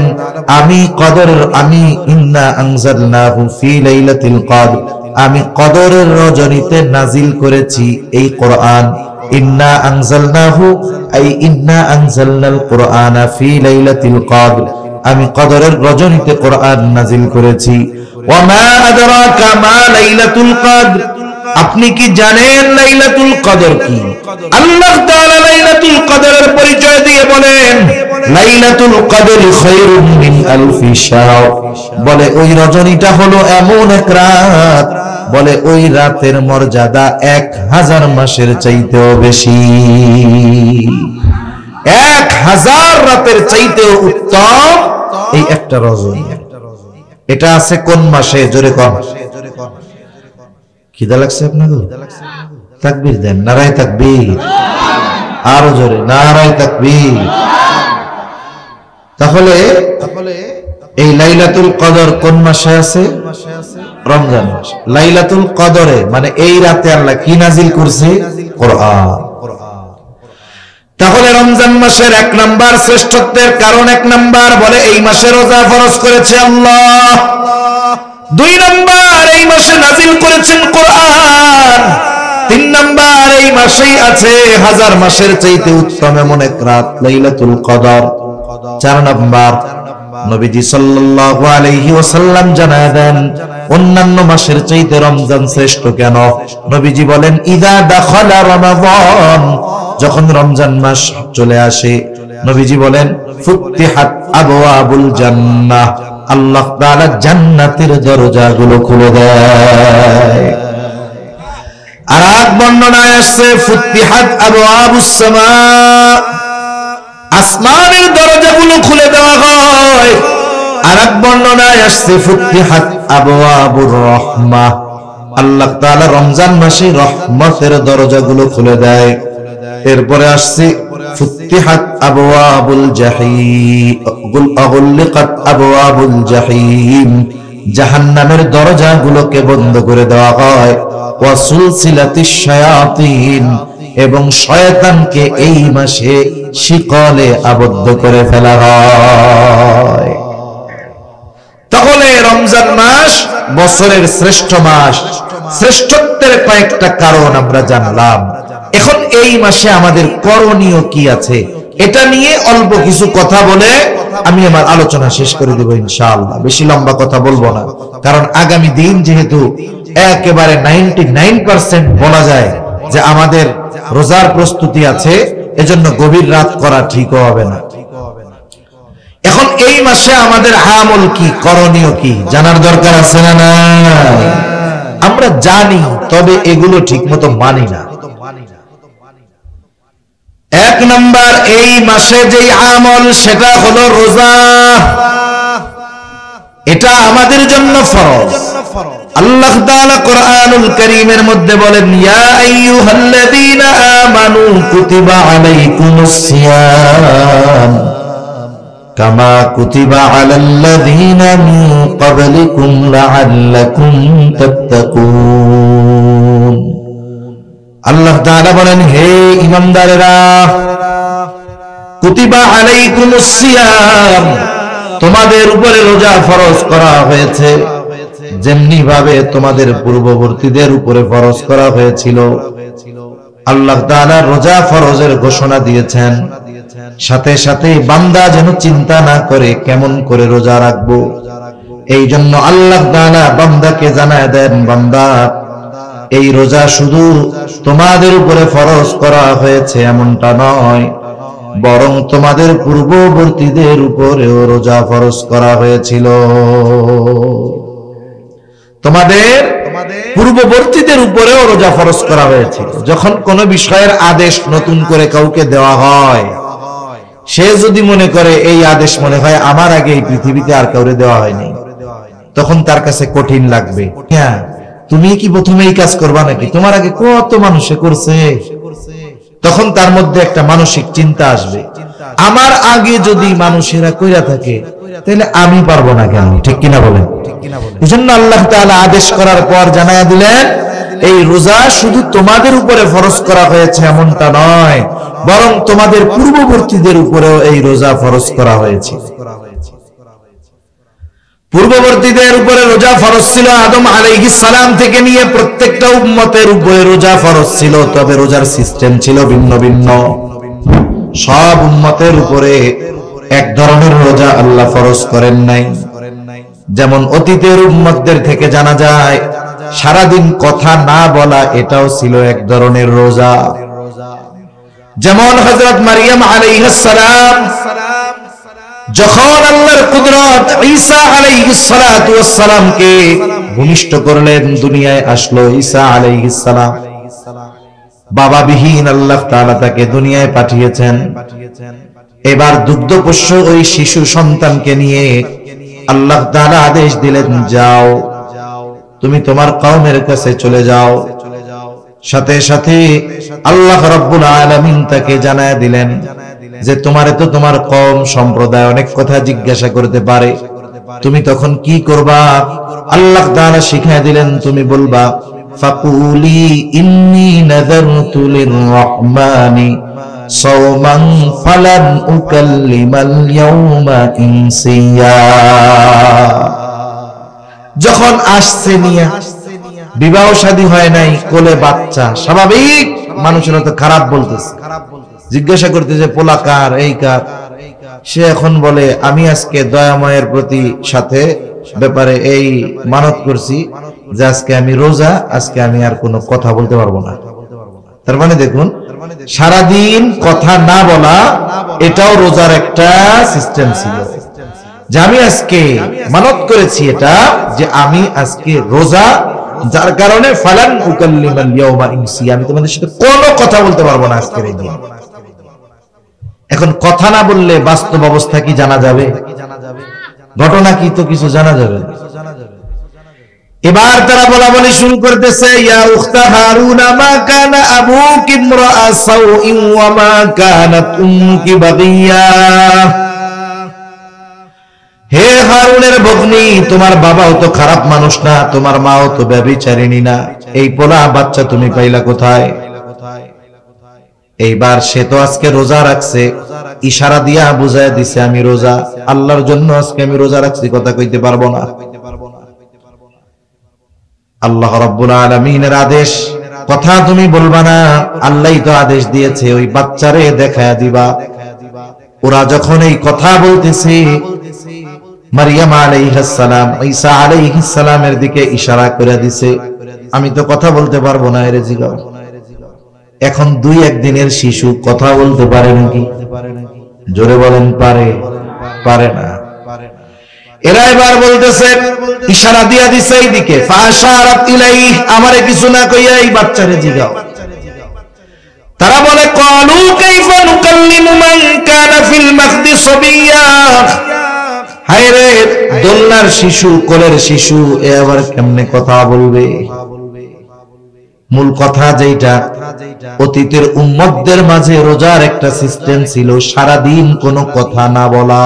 আমি ইন্না আনজালনাহু ফি লাইলাতিল কদর, আমি কদরের রজনীতে নাজিল করেছি এই কোরআন। ইন্না আনজালনাহু আই ইন্না আনজালনাল কুরআনা ফি লাইলাতিল কদর, আমি কদরের রজনীতে কোরআন নাজিল করেছি। ওয়া মা আদরাকা মা লাইলাতুল কদর, আপনি কি জানেন লাইলাতুল কদর কি? আল্লাহ তাআলা লাইলাতুল কদরের পরিচয় দিয়ে বলেন লাইলাতুল কদরি খায়রুম মিন আলফি শাহর, বলে ওই রজনীটা হলো এমন এক রাত, বলে ওই রাতের মর্যাদা 1000 মাসের চাইতেও বেশি, 1000 রাতের চাইতেও উত্তম এই একটা রজনী। এটা আছে কোন মাসে? জোরে কম। খিদা লাগছে আপনাদের? তাকবীর দেন, নারায়ে তাকবীর, আরো জোরে নারায়ে তাকবীর। তাহলে এই লাইলাতুল কদর কোন মাসে আছে? রমজান মাস। লাইলাতুল কদরে মানে এই রাতে আল্লাহ কি নাজিল করছে? কোরআন। তাহলে রমজান মাসের 1 নাম্বার শ্রেষ্ঠত্বের কারণ, 1 নাম্বার বলে এই মাসে রোজা ফরজ করেছে আল্লাহ। 2 নাম্বার এই মাসে নাজিল করেছেন কোরআন। 3 নাম্বার এই মাসেই আছে 1000 মাসের চাইতে উত্তম এমন এক রাত লাইলাতুল কদর। 4 নাম্বার নবীজি সাল্লাল্লাহু আলাইহি ওয়াসাল্লাম জানায় দেন অন্যান্য মাসের চাইতে রমজান শ্রেষ্ঠ কেন? নবীজি বলেন ইযা দাখালা রমাদান, যখন রমজান মাস চলে আসে, নবীজি বলেন ফুতিহাত আবওয়াবুল জান্নাহ, আল্লাহ তাআলা জান্নাতের দরজাগুলো খুলে দেয়। আর এক বর্ণনায় আসছে ফুতিহাত আবওয়াবুস সামা, আসমানের দরজাগুলো খুলে দেওয়া হয়। আর এক বর্ণনায় আসছে ফুতিহাত আবওয়াবুর রাহমাহ, আল্লাহ তাআলা রমজান মাসে রহমতের দরজাগুলো খুলে দেয়। এরপরে আসছে ফুতিহাত আবওয়াবুল জাহিম, আগুলিকাত আবওয়াবুল জাহিম, জাহান্নামের দরজাগুলোকে বন্ধ করে দেওয়া হয়। ওয়া সুলসিলাতিশ শায়াতিন, এবং শয়তানকে এই মাসে শিকলে আবদ্ধ করে ফেলা হয়। তাহলে রমজান মাস বছরের শ্রেষ্ঠ মাস, শ্রেষ্ঠত্বের কয়েকটা কারণ আমরা জানলাম। এখন এই মাসে আমাদের করণীয় কি আছে এটা নিয়ে অল্প কিছু কথা বলে আমি আমার আলোচনা শেষ করে দেব ইনশাআল্লাহ। বেশি লম্বা কথা বলবো না, কারণ আগামী দিন যেহেতু একেবারে 99% বলা যায় যে আমাদের রোজার প্রস্তুতি আছে, এজন্য গভীর রাত করা ঠিক হবে না। এখন এই মাসে আমাদের আমল কি, করণীয় কি জানার দরকার আছে না? না, আমরা জানি, তবে এগুলো ঠিকমতো মানি না। এক নাম্বার, এই মাসে যেই আমল সেটা হলো রোজা। এটা আমাদের জন্য ফরজ। আল্লাহ তাআলা কোরআনুল কারীমের মধ্যে বলেন, ইয়া আইয়ুহাল্লাযীনা আমানু কুতিবা আলাইকুমুস সিয়াম কামা কুতিবা আলাল্লাযীনা মিন ক্বাবলিকুম লাআল্লাকুম তাত্তাকুন। আল্লাহ তাআলা বলেন, হে ঈমানদারেরা, কুতিবা আলাইকুমুস সিয়াম, তোমাদের উপরে রোজা ফরজ করা হয়েছে যেমনি ভাবে তোমাদের পূর্ববর্তীদের উপরে ফরজ করা হয়েছিল। আল্লাহ তাআলা রোজা ফরজের ঘোষণা দিয়েছেন, সাথে সাথে বান্দা যেন চিন্তা না করে কেমন করে রোজা রাখবো। এই জন্য আল্লাহ তাআলা বান্দাকে জানায় দেন, বান্দা এই রোজা শুধু তোমাদের উপরে ফরজ করা হয়েছে এমনটা নয়, বরং তোমাদের পূর্ববর্তীদের উপরেও রোজা ফরজ করা হয়েছিল। তোমাদের পূর্ববর্তীদের উপরেও রোজা ফরজ করা হয়েছিল। যখন কোন বিষয়ের আদেশ নতুন করে কাউকে দেওয়া হয়, সে যদি মনে করে এই আদেশ মনে হয় আমার আগে এই পৃথিবীতে আর কাউরে দেওয়া হয়নি, তখন তার কাছে কঠিন লাগবে। হ্যাঁ, তুমি কি প্রথমে এই কাজ করবা নাকি? তোমার আগে কত মানুষে করছে। তখন তার মধ্যে একটা মানসিক চিন্তা আসবে, আমার আগে যদি মানুষেরা কইরা থাকে তাহলে আমি পারবো না কেন? ঠিক কিনা বলেন? এজন্য আল্লাহ তাআলা আদেশ করার পর জানায়া দিলেন, এই রোজা শুধু তোমাদের উপরে ফরজ করা হয়েছে এমনটা নয়, বরং তোমাদের পূর্ববর্তীদের উপরেও এই রোজা ফরজ করা হয়েছে। পূর্ববর্তীদের উপরে রোজা ফরজ ছিল, আদম আলাইহিস সালাম থেকে নিয়ে প্রত্যেকটা উম্মতের উপরে রোজা ফরজ ছিল, তবে রোজার সিস্টেম ছিল ভিন্ন ভিন্ন। সব উম্মতের উপরে এক ধরনের রোজা আল্লাহ ফরজ করেন নাই। যেমন অতীতের উম্মতদের থেকে জানা যায়, সারাদিন কথা না বলা এটাও ছিল এক ধরনের রোজা। যেমন হযরত মারিয়াম আলাইহিস সালাম যখন আল্লাহর কুদরত ঈসা আলাইহিস সালাতু ওয়াস সালামকে ভূমিষ্ঠ করলেন, দুনিয়ায় আসলো ঈসা আলাইহিস সালাম, বাবাবিহীন আল্লাহ তাআলা তাকে দুনিয়ায় পাঠিয়েছেন। এবার দুগ্ধপোষ্য ওই শিশু সন্তানকে নিয়ে আল্লাহ তাআলা আদেশ দিলেন, যাও তুমি তোমার কওমের কাছে চলে যাও। সাথে সাথে আল্লাহ রাব্বুল আলামিন তাকে জানায় দিলেন যে তোমারে তো তোমার কওম সম্প্রদায় অনেক কথা জিজ্ঞাসা করতে পারে, তুমি তখন কি করবা? আল্লাহ তাআলা শিখিয়ে দিলেন, তুমি বলবা, ফাকুলি ইন্নী নাযারতু লির-রাহমানি সাওমান ফালান উকাল্লিমাল ইয়াওমা ইনসিয়া। যখন আসছে নিয়া, বিবাহ শাদী হয় নাই, কোলে বাচ্চা, স্বাভাবিক মানুষেরা তো খারাপ বলতেছে, জিজ্ঞাসা করতেছে পোলা কার, এই কার। সে এখন বলে, আমি আজকে দয়াময়ের প্রতি সাথে ব্যাপারে এই মানত করছি যে আজকে আমি রোজা, আজকে আমি আর কোনো কথা বলতে পারবো না। তার মানে দেখুন, সারাদিন কথা না বলা এটাও রোজার একটা সিস্টেম ছিল, যে আমি আজকে মানত করেছি এটা যে আমি আজকে রোজা, যার কারণে ফালান উকাল্লিমাল ইয়াওমা ইনসিয়া, আমি তোমাদের সাথে কোনো কথা বলতে পারবো না আজকের এই দিন। এখন কথা না বললে বাস্তব অবস্থা কি জানা যাবে? ঘটনা কি তো কিছু জানা যাবে। এবার তারা বলা বলি শুরু করতেছে, ইয়া উখতা হারুনা মা কানা আবুকি ইমরাআ সাউইন ওয়া মা কানাত উম্মুকি বাগিয়া। হে হারুনের ভগ্নী, তোমার বাবাও তো খারাপ মানুষ না, তোমার মাও তো ব্যভিচারিণী না, এই পোলা বাচ্চা তুমি পাইলা কোথায়? এইবার সে তো আজকে রোজা রাখছে, ইশারা দিয়া বুঝায় দিছে আমি রোজা, আল্লাহর জন্য আজকে আমি রোজা রাখছি, কথা কইতে পারবো না। আল্লাহ রাব্বুল আলামিনের আদেশ, কথা তুমি বলবা না, আল্লাহই তো আদেশ দিয়েছে ওই বাচ্চারে দেখায়া দিবা। ওরা যখন এই কথা বলতেছে, মারিয়াম আলাইহিস সালাম ঈসা আলাইহিস সালামের দিকে ইশারা করে দিছে, আমি তো কথা বলতে পারবো না, এর জিগাও। এখন 2-1 দিনের শিশু কথা বলতে পারে নাকি? জোরে বলেন, পারে? পারে না। এরা এবার বলতেছে, ইশারা দিয়া দিছে এইদিকে, ফাশারাত ইলাইহি, আমারে কিছু না কইয়া এই বাচ্চারে জিগাও। তারা বলে, ক্বালু কাইফা নুকাল্লিমু মান কানা ফিল মাহদি সাবিয়্যা, হায় রে দোলনার শিশু, কোলের শিশু, এ আবার কেমনে কথা বলবে? মূল কথা যেটা, অতীতের উম্মতদের মাঝে রোজার একটা সিস্টেম ছিল, সারা দিন কোনো কথা না বলা।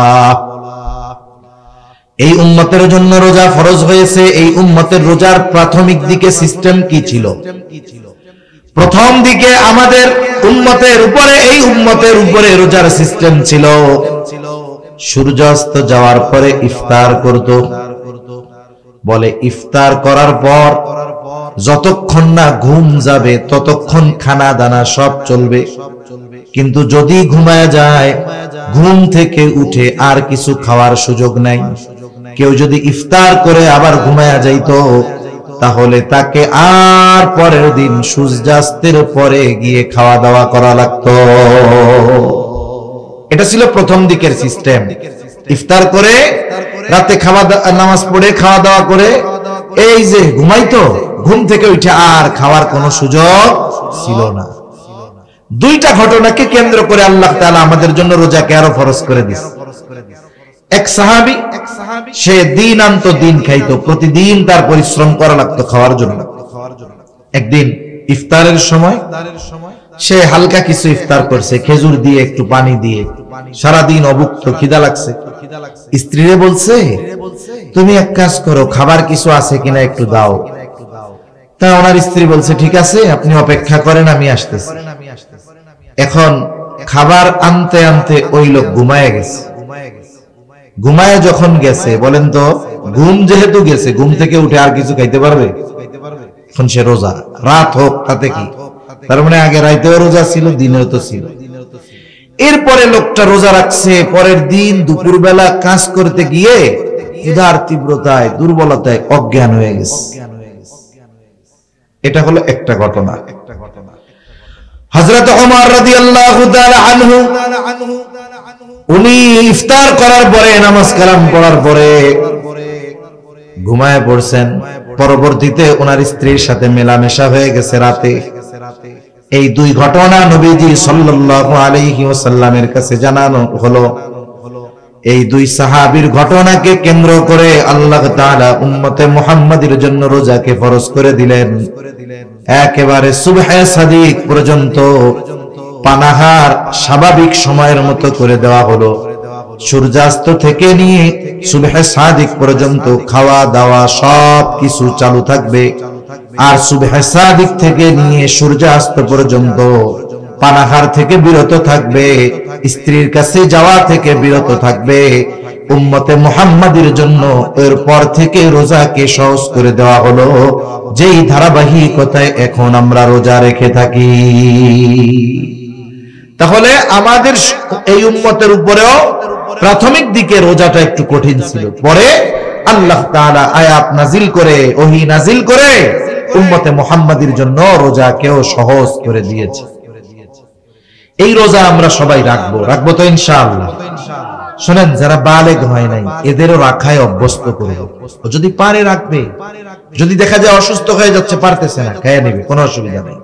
এই উম্মতের জন্য রোজা ফরজ হয়েছে। এই উম্মতের রোজার প্রাথমিক দিকে সিস্টেম কি ছিল? প্রথম দিকে আমাদের উম্মতের উপরে, এই উম্মতের উপরে রোজার সিস্টেম ছিল, সূর্যাস্ত যাওয়ার পরে ইফতার করত। বলে ইফতার করার পর যতক্ষণ না ঘুম যাবে ততক্ষণ খানা দানা সব চলবে, কিন্তু যদি ঘুমায় যায়, ঘুম থেকে উঠে আর কিছু খাওয়ার সুযোগ নাই। কেউ যদি ইফতার করে আবার ঘুমায়া যাইতো, তাহলে তাকে আর পরের দিন সূর্যাস্তের পরে গিয়ে খাওয়া দাওয়া করা লাগতো। এটা ছিল প্রথম দিকের সিস্টেম। ইফতার করে রাতে নামাজ পড়ে খাওয়া দাওয়া করে এই যে ঘুমাইতো, ঘুম থেকে উঠে আর খাওয়ার কোনো সুযোগ ছিল না। 2টা ঘটনাকে কেন্দ্র করে আল্লাহ তাআলা আমাদের জন্য রোজাকে আরো ফরজ করে দিয়েছে। এক সাহাবী, সে দিন আনতো দিন খাইতো, প্রতিদিন তার পরিশ্রম করা লাগতো খাওয়ার জন্য। একদিন ইফতারের সময় সে হালকা কিছু ইফতার করছে, খেজুর দিয়ে একটু পানি দিয়ে, সারাদিন অভুক্ত, খিদা লাগছে। স্ত্রীরে বলছে, তুমি এক কাজ করো, খাবার কিছু আছে কিনা একটু দাও। তা ওনার স্ত্রী বলছে, ঠিক আছে, আপনি অপেক্ষা করেন, আমি আসতেছি। এখন খাবার আনতে আনতে ওই লোক ঘুমায় গেছে। ঘুমায় যখন গেছে, বলেন তো, ঘুম যেহেতু গেছে, ঘুম থেকে উঠে আর কিছু খাইতে পারবে? এখন সে রোজা, রাত হোক তাতে কি, তার মানে আগে রাতেও রোজা ছিল, দিনেও তো ছিল। এরপরে লোকটা রোজা রাখছে, পরের দিন দুপুরবেলা কাজ করতে গিয়ে ক্ষুধার তীব্রতায়, দুর্বলতায় অজ্ঞান হয়ে গেছে। এটা হলো একটা ঘটনা। হযরত ওমর রাদিয়াল্লাহু তাআলা আনহু, উনি ইফতার করার পরে, নামাজ কালাম পড়ার পরে ঘুমায় পড়ছেন। পরবর্তীতে ওনার স্ত্রীর সাথে মেলামেশা হয়ে গেছে রাতে। এই 2 ঘটনা নবীজি সাল্লাল্লাহু আলাইহি ওয়াসাল্লামের কাছে জানানো হলো। এই 2 সাহাবীর ঘটনাকে কেন্দ্র করে আল্লাহ তাআলা উম্মতে মুহাম্মাদের জন্য রোজাকে ফরজ করে দিলেন। একেবারে সুবহে সাদিক পর্যন্ত পানাহার স্বাভাবিক সময়ের মতো করে দেওয়া হলো। সূর্যাস্ত থেকে নিয়ে সুবহে সাদিক পর্যন্ত খাওয়া দাওয়া সব কিছু চালু থাকবে। আর সুবহে সাদিক থেকে নিয়ে সূর্যাস্ত পর্যন্ত পানাহার থেকে বিরত থাকবে, স্ত্রীর কাছে যাওয়া থেকে বিরত থাকবে। উম্মতে মুহাম্মাদের জন্য এরপর থেকে রোজাকে সহজ করে দেওয়া হলো, যেই ধারাবাহিকতায় এখন আমরা রোজা রেখে থাকি। তাহলে আমাদের এই উম্মতের উপরেও প্রাথমিক দিকে রোজাটা একটু কঠিন ছিল, পরে আল্লাহ তাআলা আয়াত নাজিল করে, ওহী নাজিল করে উম্মতে মুহাম্মাদের জন্য রোজাকেও সহজ করে দিয়েছে। এই রোজা আমরা সবাই রাখবো তো ইনশাআল্লাহ। শুনেন, যারা বালেগ হয় নাই এদেরও রাখায় অভ্যস্ত করবে। যদি পারে রাখবে, যদি দেখা যায় অসুস্থ হয়ে যাচ্ছে, পারতেছে না, খেয়ে নেবে, কোনো অসুবিধা নেই।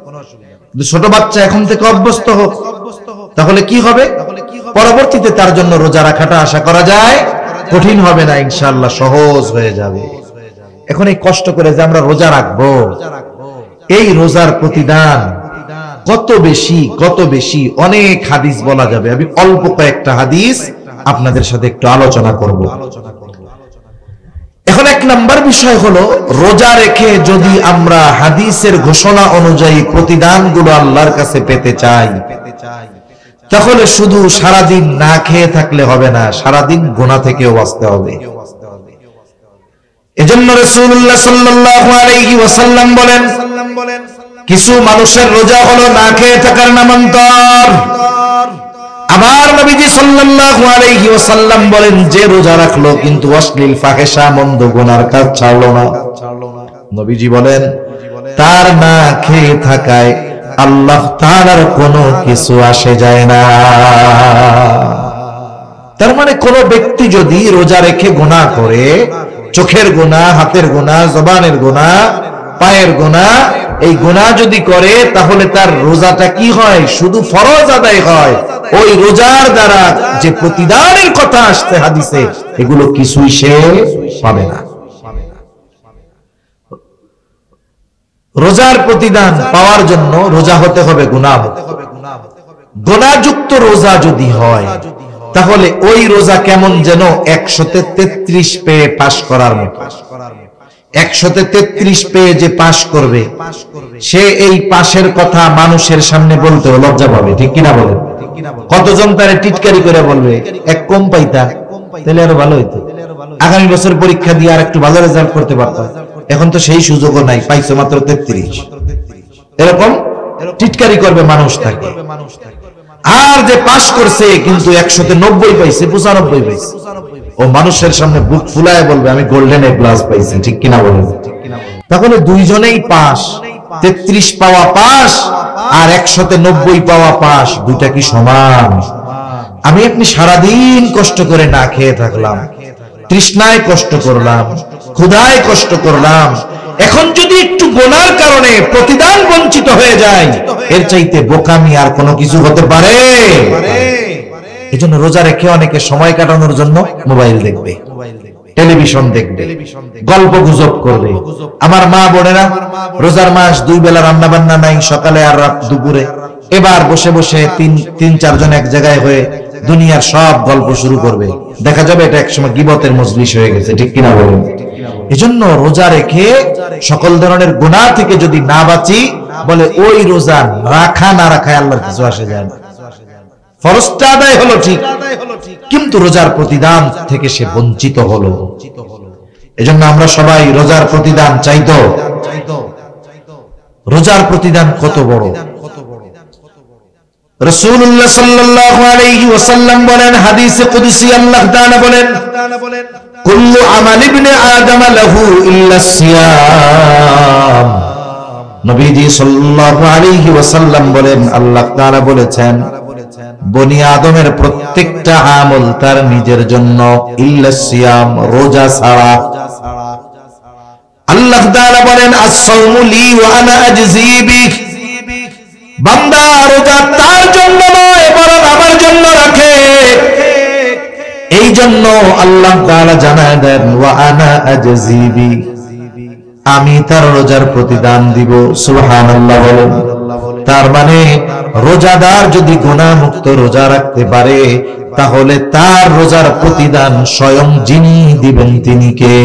ছোট বাচ্চা এখন থেকে অভ্যস্ত হোক, তাহলে কি হবে? পরবর্তীতে তার জন্য রোজা রাখাটা আশা করা যায় কঠিন হবে না, ইনশাআল্লাহ সহজ হয়ে যাবে। এখন এই কষ্ট করে যে আমরা রোজা রাখবো, এই রোজার প্রতিদান কত বেশি, কত বেশি, অনেক হাদিস বলা যাবে। আমি অল্প কয়েকটা হাদিস আপনাদের সাথে একটু আলোচনা করব। এখন 1 নাম্বার বিষয় হলো, রোজা রেখে যদি আমরা হাদিসের ঘোষণা অনুযায়ী প্রতিদানগুলো আল্লাহর কাছে পেতে চাই, তাহলে শুধু সারাদিন না খেয়ে থাকলে হবে না, সারাদিন গুনাহ থেকেও বাঁচতে হবে। এজন্য রাসূলুল্লাহ সাল্লাল্লাহু আলাইহি ওয়াসাল্লাম বলেন, কিছু মানুষের রোজা হলো না খেয়ে থাকার নামান্তর। আবার নবীজি সাল্লাল্লাহু আলাইহি ওয়াসাল্লাম বলেন, যে রোজা রাখলো কিন্তু অশ্লীল ফাহিশা মন্দ গুনার কাজ ছাড়লো না, নবীজি বলেন তার না খেয়ে থাকায় আল্লাহ তাআলার কোনো কিছু আসে যায় না। তার মানে কোন ব্যক্তি যদি রোজা রেখে গুনাহ করে, চোখের গুনাহ, হাতের গুনাহ, জবানের গুনাহ, পায়ের গুনাহ, এই গুনাহ যদি করে তাহলে তার রোজাটা কি হয়? শুধু ফরজ আদায় হয়। ওই রোজার দ্বারা যে প্রতিদানের কথা আসছে হাদিসে, এগুলো কিছুই সে পাবে না। রোজার প্রতিদান পাওয়ার জন্য রোজা হতে হবে গুনাহ, গুনাহযুক্ত রোজা যদি হয় তাহলে ওই রোজা কেমন যেন 133 পেয়ে পাশ করার মতো। 133 পেয়ে যে পাশ করবে, সে এই পাশের কথা মানুষের সামনে বলতে লজ্জা পাবে, ঠিক কিনা বলেন? কতজন তারে টিটকারি করে বলবে, এক কম পাইতা তাহলে আরো ভালো হইতো, আগামী বছর পরীক্ষা দিয়ে আর একটু ভালো রেজাল্ট করতে পারতাম, এখন তো সেই সুযোগও নাই, পাইছো মাত্র 33। এরকম টিটকারি করবে মানুষ থাকে। আর যে পাশ করছে কিন্তু 190 পাইছে, 95 পাইছে, ও মানুষের সামনে বুক ফুলায় বলবে আমি গোল্ডেন এ প্লাস পাইছি, ঠিক কিনা বলেন? তাহলে দুইজনেই পাস, 33 পাওয়া পাস আর 190 পাওয়া পাস, দুইটা কি সমান? আমি আপনি সারাদিন কষ্ট করে না খেয়ে থাকলাম, তৃষ্ণায় কষ্ট করলাম, ক্ষুধায় কষ্ট করলাম, এখন যদি একটু গুনার কারণে প্রতিদান বঞ্চিত হয়ে যায়, এর চাইতে বোকামি আর কোনো কিছু হতে পারে? এজন্য রোজা রেখে অনেকে সময় কাটানোর জন্য মোবাইল দেখবে, টেলিভিশন দেখবে, গল্প গুজব করবে। আমার মা বোনেরা রোজার মাস 2 বেলা রান্না বান্না নাই, সকালে আর রাত দুপুরে, এবার বসে বসে তিন চারজন এক জায়গায় হয়ে দুনিয়ার সব গল্প শুরু করবে, দেখা যাবে এটা একসময় গীবতের মজলিস হয়ে গেছে, ঠিক কিনা বলুন? এজন্য রোজা রেখে সকল ধরনের গুনাহ থেকে যদি না বাঁচি, বলে ওই রোজা রাখা না রাখায় আল্লাহর কিছু আসে যায় না, ফরজটা আদায় হলো ঠিক, কিন্তু রোজার প্রতিদান থেকে সে বঞ্চিত হলো। এজন্য আমরা সবাই রোজার প্রতিদান চাইতো। রোজার প্রতিদান কত বড়! রাসূলুল্লাহ সাল্লাল্লাহু আলাইহি ওয়াসাল্লাম বলেন, হাদিসে কুদসি আল্লাহ তাআলা বলেন, কুল্লু আমাল ইবনে আদম লাহু ইল্লা সিয়াম। নবীজি সাল্লাল্লাহু আলাইহি ওয়াসাল্লাম বলেন, আল্লাহ তাআলা বলেছেন বনি আদমের প্রত্যেকটা আমল তার নিজের জন্য, ইল্লা সিয়াম, রোজা ছাড়া। আল্লাহ তাআলা বলেন, আস-সাওমু লি ওয়া আনা আজজি বিহি। বান্দা রোজা তার জন্য নয়, বরং আমার জন্য রাখে। এই জন্য আল্লাহ তাআলা জানায় দেন, ওয়া আনা আজজি বিহি, আমি তার রোজার প্রতিদান দিব। সুবহানাল্লাহ বলেন। তার মানে রোজাদার যদি গুনাহ মুক্ত রোজা রাখতে পারে, তাহলে তার রোজার প্রতিদান স্বয়ং যিনি দিবেন তিনি কে?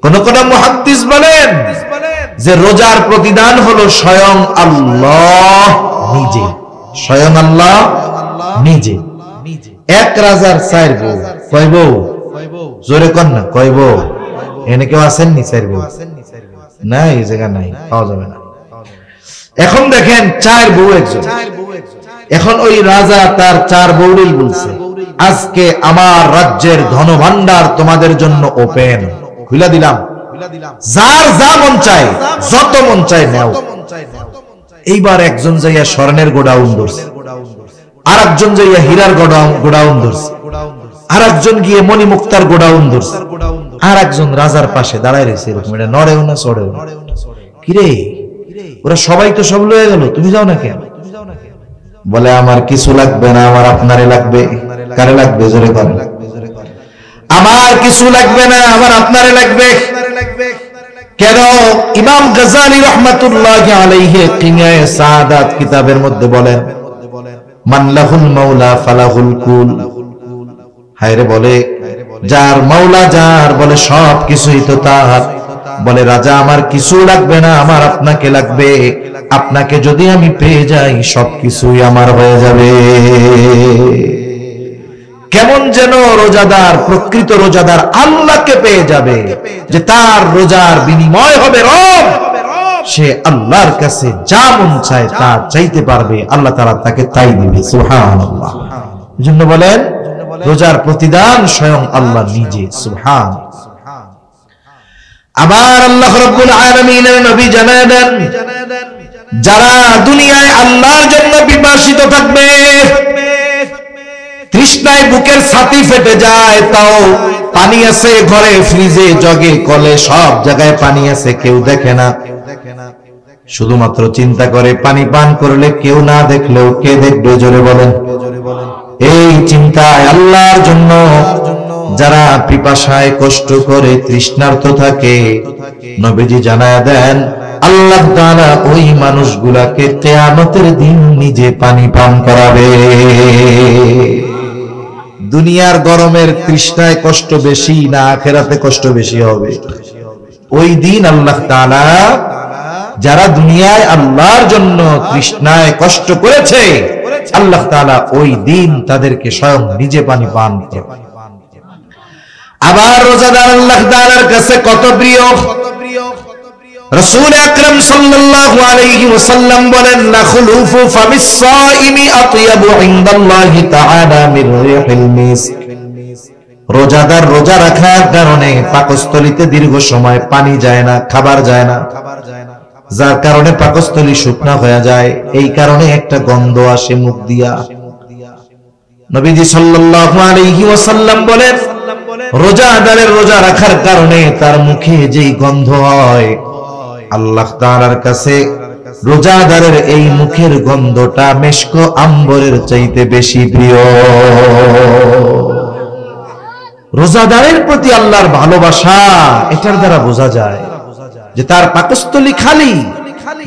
কোন কোন মুহাদ্দিস বলেন যে রোজার প্রতিদান হলো স্বয়ং আল্লাহ নিজে, স্বয়ং আল্লাহ নিজে। এক রাজার 4 বউ, কয় বউ? জোরে কন না, কয় বউ? এনে কেউ আসেননি 4 বউ? না, এই জায়গা নাই, পাওয়া যাবে না। এখন দেখেন 4 বউ একজন। এখন ওই রাজা তার 4 বউরেই বলছে, আজকে আমার রাজ্যের ধনভাণ্ডার তোমাদের জন্য ওপেন, খুলে দিলাম, যার যা মন চায়, যত মন চায় নাও। এইবার একজন যাইয়া স্বর্ণের গোডাউন ধরছে, আর একজন যাইয়া হীরার গোডাউন ধরছে, আর একজন গিয়ে মণিমুক্তার গোডাউন ধরছে, আর একজন রাজার পাশে দাঁড়ায় রয়েছে, এরকম, এটা নড়েও না চড়েও না। কিরে, ওরা সবাই তো সব লয়ে গেল, তুমি যাও না কেন? বলে আমার কিছু লাগবে না, আমার আপনারে লাগবে। কারে লাগবে? জোরে কর। আমার কিছু লাগবে না, আমার আপনারে লাগবে। কেন? ইমাম গাজ্জালী রাহমাতুল্লাহি আলাইহি কিমিয়ায়ে সাআদাত কিতাবের মধ্যে বলেন, মান লাহুল মাওলা ফালাহুল কুল। হায়রে বলে, যার মাওলা যার, বলে সব কিছুই তো তার। বলে রাজা আমার কিছু লাগবে না, আমার আপনাকে লাগবে। আপনাকে যদি আমি পেয়ে যাই সবকিছুই আমার হয়ে যাবে। কেমন যেন রোজাদার, প্রকৃত রোজাদার আল্লাহকে পেয়ে যাবে, যে তার রোজার বিনিময় হবে রব। সে আল্লাহর কাছে যা মন চায় তা চাইতে পারবে, আল্লাহ তাআলা তাকে তাই দিবে। সুবহানাল্লাহ। এজন্য বলেন রোজার প্রতিদান স্বয়ং আল্লাহ নিজে। সুবহান। আবার আল্লাহ রাব্বুল আলামিনের নবী জানায় দেন, যারা দুনিয়ায় আল্লাহর জন্য পিপাসিত থাকবে, তৃষ্ণায় বুকের ছাতি ফেটে যায়, তাও পানি আছে ঘরে, ফ্রিজে, জগে, কলে, সব জায়গায় পানি আছে, কেউ দেখে না। শুধুমাত্র চিন্তা করে পানি পান করলে কেউ না দেখলেও কে দেখবে? জোরে বলেন। এই চিন্তায় আল্লাহর জন্য যারা পিপাসায় কষ্ট করে তৃষ্ণার্ত থাকে, নবীজি জানায় দেন আল্লাহ তাআলা ওই মানুষগুলাকে কিয়ামতের দিন নিজে পানি পান করাবে। দুনিয়ার গরমের তৃষ্ণায় কষ্ট বেশি না আখিরাতে কষ্ট বেশি হবে? ওই দিন আল্লাহ তাআলা যারা দুনিয়ায় আল্লাহর জন্য তৃষ্ণায় কষ্ট করেছে, আল্লাহ তাআলা ওই দিন তাদেরকে স্বয়ং নিজে পানি পান করাবে। আবার রোজাদার আল্লাহ তাআলার কাছে কত প্রিয়। রাসূল আকরাম সাল্লাল্লাহু আলাইহি ওয়াসাল্লাম বলেন, লা খুলুফু ফামিস সাইমি আতয়াবু ইনদাল্লাহি তাআলা মির রিহিল মিস্ক। রোজাদার রোজা রাখার কারণে পাকস্থলীতে দীর্ঘ সময় পানি যায় না, খাবার যায় না, যার কারণে পাকস্থলী শুকনা হয়ে যায়। এই কারণে একটা গন্ধ আসে মুখ দিয়া। নবীজি সাল্লাল্লাহু আলাইহি ওয়াসাল্লাম বলেন, রোজাদারের রোজা রাখার কারণে তার মুখে যেই গন্ধ হয়, আল্লাহ তাআলার কাছে রোজাদারের এই মুখের গন্ধটা মেশক আম্বরের চাইতে বেশি প্রিয়। রোজাদারের প্রতি আল্লাহর ভালোবাসা এটার দ্বারা বোঝা যায় যে তার পাকস্থলী খালি,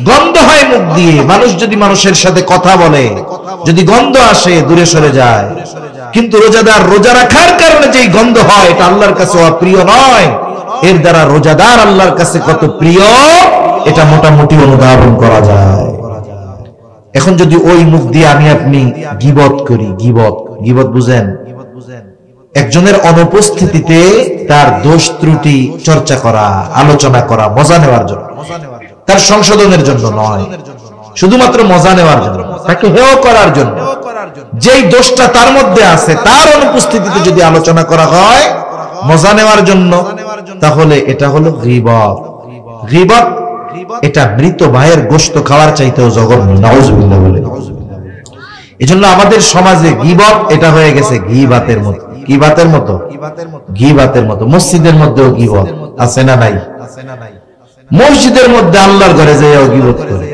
গন্ধ হয় মুখ দিয়ে। মানুষ যদি মানুষের সাথে কথা বলে, যদি গন্ধ আসে দূরে সরে যায়। কিন্তু রোজাদার রোজা রাখার কারণে যেই গন্ধ হয়, এটা আল্লাহর কাছে অপ্রিয় নয়। এর দ্বারা রোজাদার আল্লাহর কাছে কত প্রিয় এটা মোটামুটি অনুধাবন করা যায়। এখন যদি ওই মুখ দিয়ে আমি আপনি গীবত করি, গীবত বুঝেন? একজনের অনুপস্থিতিতে তার দোষ ত্রুটি চর্চা করা, আলোচনা করা, মজা নেওয়ার জন্য, তার সংশোধনের জন্য নয়, শুধুমাত্র মজা নেওয়ার জন্য, তাকে হেয় করার জন্য। যেই দোষটা তার মধ্যে আছে তার অনুপস্থিতিতে যদি আলোচনা করা হয় মজা নেওয়ার জন্য, তাহলে এটা হলো গীবত। গীবত এটা মৃত ভাইয়ের গোশত খাওয়ার চাইতেও জঘন্য। নাউজুবিল্লাহ বলে। এজন্য আমাদের সমাজে গীবত এটা হয়ে গেছে গীবাতের মতো। গীবাতের মতো, গীবাতের মতো। মসজিদের মধ্যেও গীবত আছে না নাই? মসজিদের মধ্যে আল্লাহর ঘরে যাইও গীবত করে।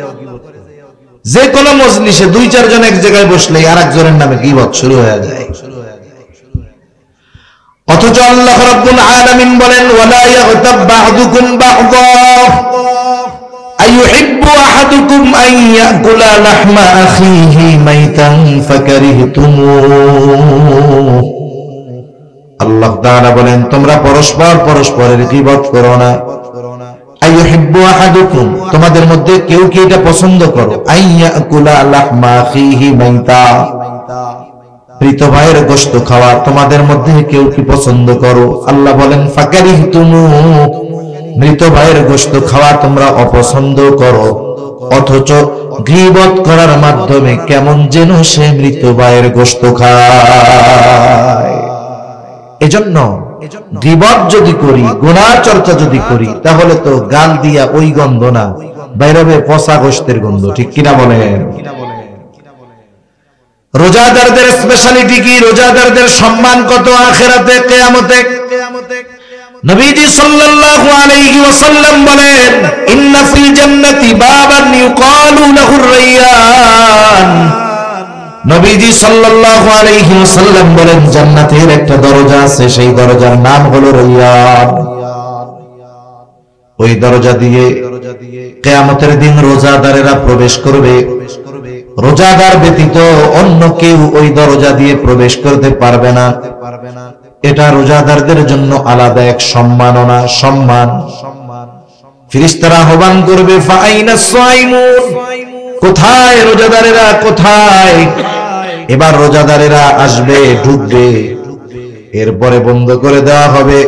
যে কোনো মজলিসে দুই চারজন এক জায়গায় বসলে আর একজনের নামে গীবত শুরু হয়ে যায়। অথচ আল্লাহ রাব্বুল আলামিন বলেন, ওয়ালা ইয়াগতাব বা'দুকুম বা'দা আইয়ুহিব্বু আহাদুকুম আন ইয়াকুলা লাহমা আখিহি মাইতান ফাকারিহতুমুহ। আল্লাহ তাআলা বলেন, তোমরা পরস্পরের গীবত করো না। আইয়ুহিব্বু আহাদুকুম, তোমাদের মধ্যে কেউ কি এটা পছন্দ করো? আইয়াকুলা লাহমা আখিহি মাইতা, মৃত ভাইয়ের গোশত খাওয়া তোমাদের মধ্যে কেউ কি পছন্দ করো? আল্লাহ বলেন, ফাকারিহতুমু, মৃত ভাইয়ের গোশত খাওয়া তোমরা অপছন্দ করো। অথচ গীবত করার মাধ্যমে কেমন যেন সে মৃত ভাইয়ের গোশত খায়। এজন্য গীবত যদি করি, গুনাহ চর্চা যদি করি, তাহলে তো গাল দিয়া ওই গন্ধ না, বাইরে পচা গোশতের গন্ধ। ঠিক কিনা বলেন? রোজাদারদের স্পেশালিটি কি? রোজাদারদের সম্মান কত আখিরাতে, কিয়ামতে? নবীজি সাল্লাল্লাহু আলাইহি ওয়াসাল্লাম বলেন, ইন্না ফিল জান্নাতি বাবান ইউকালু লাহুর রায়্যান। নবীজি সাল্লাল্লাহু আলাইহি ওয়াসাল্লাম বলেন, জান্নাতের একটা দরজা আছে, সেই দরজার নাম হলো রায়্যান। ওই দরজা দিয়ে কিয়ামতের দিন রোজাদারেরা প্রবেশ করবে। রোজাদার ব্যতীত অন্য কেউ ওই দরজা দিয়ে প্রবেশ করতে পারবে না। এটা রোজাদারদের জন্য আলাদা এক সম্মাননা, সম্মান। ফেরেশতারা আহ্বান করবে ফাআইনাস সাইমুন, কোথায় রোজাদারেরা কোথায়? এবার রোজাদারেরা আসবে, ঢুকবে, এরপরে বন্ধ করে দেওয়া হবে।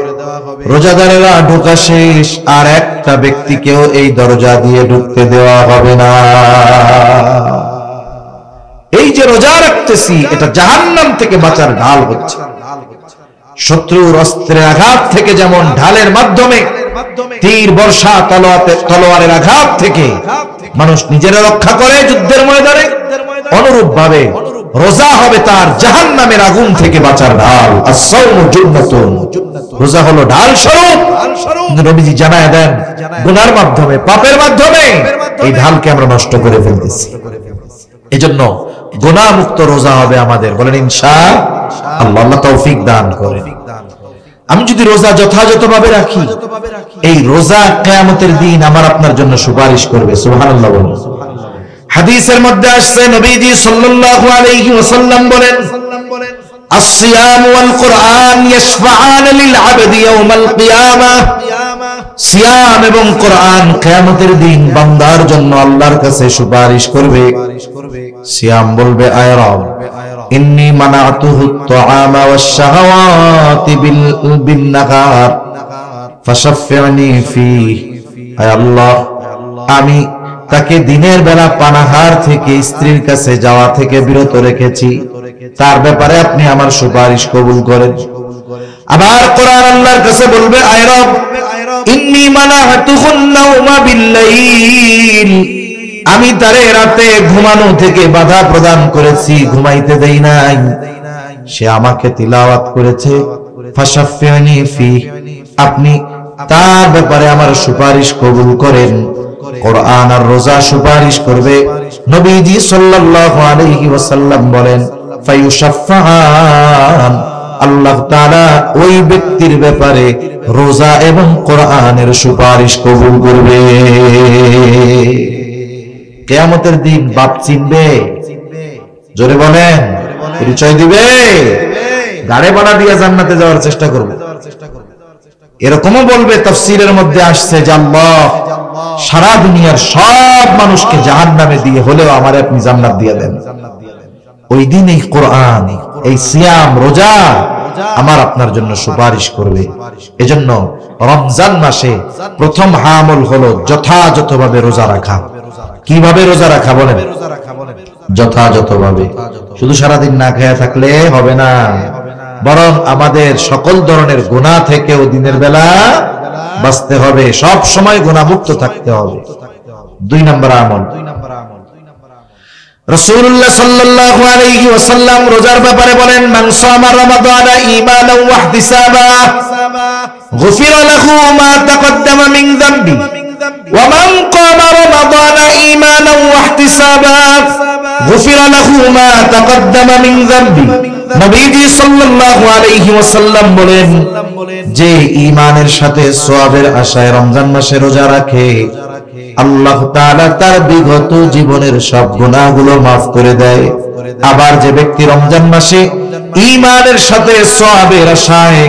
রোজাদারেরা ঢোকা শেষ, আর একটা ব্যক্তিকেও এই দরজা দিয়ে ঢুকতে দেওয়া হবে না। এই যে রোজা রাখতেছি, এটা জাহান্নাম থেকে বাঁচার ঢাল হচ্ছে। শত্রুর অস্ত্রের আঘাত থেকে যেমন ঢালের মাধ্যমে, তীর বর্ষা তলোয়ারের আঘাত থেকে মানুষ নিজেরা রক্ষা করে যুদ্ধের ময়দানে, অনুরূপ ভাবে রোজা হবে তার জাহান্নামের আগুন থেকে বাঁচার ঢাল। as-sawmu junnatun, রোজা হলো ঢাল স্বরূপ। নবীজি জানায় দেন, গুনার মাধ্যমে, পাপের মাধ্যমে এই ঢালকে আমরা নষ্ট করে ফেলতেছি। এজন্য গুনাহ মুক্ত রোজা হবে আমাদের, বলেন ইনশাআল্লাহ। আল্লাহ তৌফিক দান করেন। আমি যদি রোজা যথাযথভাবে রাখি, এই রোজা কিয়ামতের দিন আমার আপনার জন্য সুপারিশ করবে। সুবহানাল্লাহ বলুন। হাদিসের মধ্যে আসছে, নবীজি সাল্লাল্লাহু আলাইহি ওয়াসাল্লাম বলেন, as-siyam wal Qur'an yashfa'an lil 'abdi yawm al-qiyamah, সিয়াম এবং কোরআন কিয়ামতের দিন বান্দার জন্য আল্লাহর কাছে সুপারিশ করবে। সিয়াম বলবে, আয় রব, ইন্নী মানাতুহু আত-তা'আমা ওয়াশ-শাহাওয়াতি বিন-নাহার ফাশাফি'নি ফীহি, আয় আল্লাহ, আমি তাকে দিনের বেলা পানাহার থেকে, স্ত্রীর কাছে যাওয়া থেকে বিরত রেখেছি, তার ব্যাপারে আপনি আমার সুপারিশ কবুল করেন। আবার কোরআন আল্লাহর কাছে বলবে, আয় রব, ইন্নী মানাতুহুন নাওমা বিল-লাইল, আমি তারে রাতে ঘুমানো থেকে বাধা প্রদান করেছি, ঘুমাইতে দেই নাই, সে আমাকে তিলাওয়াত করেছে। ফাশাফি'নি ফীহি, আপনি তার ব্যাপারে আমার সুপারিশ কবুল করেন। কোরআন আর রোজা সুপারিশ করবে। নবীজি সাল্লাল্লাহু আলাইহি ওয়াসাল্লাম বলেন, ফায়ুশাফফাআন, আল্লাহ তাআলা ওই ব্যক্তির ব্যাপারে রোজা এবং কোরআনের সুপারিশ কবুল করবে। কিয়ামতের দিন বাপ চিনবে? জোরে বলেন, পরিচয় দিবে? গাড়ে ভাড়া দিয়ে জান্নাতে যাওয়ার চেষ্টা করবে। এরকমও বলবে, তাফসীরের মধ্যে আসছে যে আল্লাহ সারা দুনিয়ার সব মানুষকে জাহান্নামে দিয়ে হলেও আমারে আপনি জান্নাত দিয়ে দেন। ওই দিন এই কোরআন, এই সিয়াম, রোজা আমার আপনার জন্য সুপারিশ করবে। এজন্য রমজান মাসে প্রথম আমল হলো যথাযথভাবে রোজা রাখা। কিভাবে রোজা রাখা বলেন? যথাযথভাবে। শুধু সারাদিন না খেয়ে থাকলে হবে না, বরং আমাদের সকল ধরনের গুনাহ থেকেও দিনের বেলা বাঁচতে হবে, সব সময় গুনাহমুক্ত থাকতে হবে। 2 নম্বর আমল, রাসূলুল্লাহ সাল্লাল্লাহু আলাইহি ওয়াসাল্লাম রোজার ব্যাপারে বলেন, মান সামা রমাদানা ঈমানান ওয়া ইহতিসাবা গুফিরা লাহু মা তাকদ্দামা মিন যামবি ওয়া মান ক্বামা রমাদানা ঈমানান ওয়া ইহতিসাবা গুফিরা লাহু মা তাকদ্দামা মিন যামবি। নবীজি সাল্লাল্লাহু আলাইহি ওয়াসাল্লাম বলেন, যে ঈমানের সাথে সওয়াবের আশায় রমজান মাসে রোজা রাখে, আল্লাহ তাআলা তার বিগত জীবনের সব গুনাহগুলো মাফ করে দেয়। আবার যে ব্যক্তি রমজান মাসে ঈমানের সাথে সওয়াবের আশায়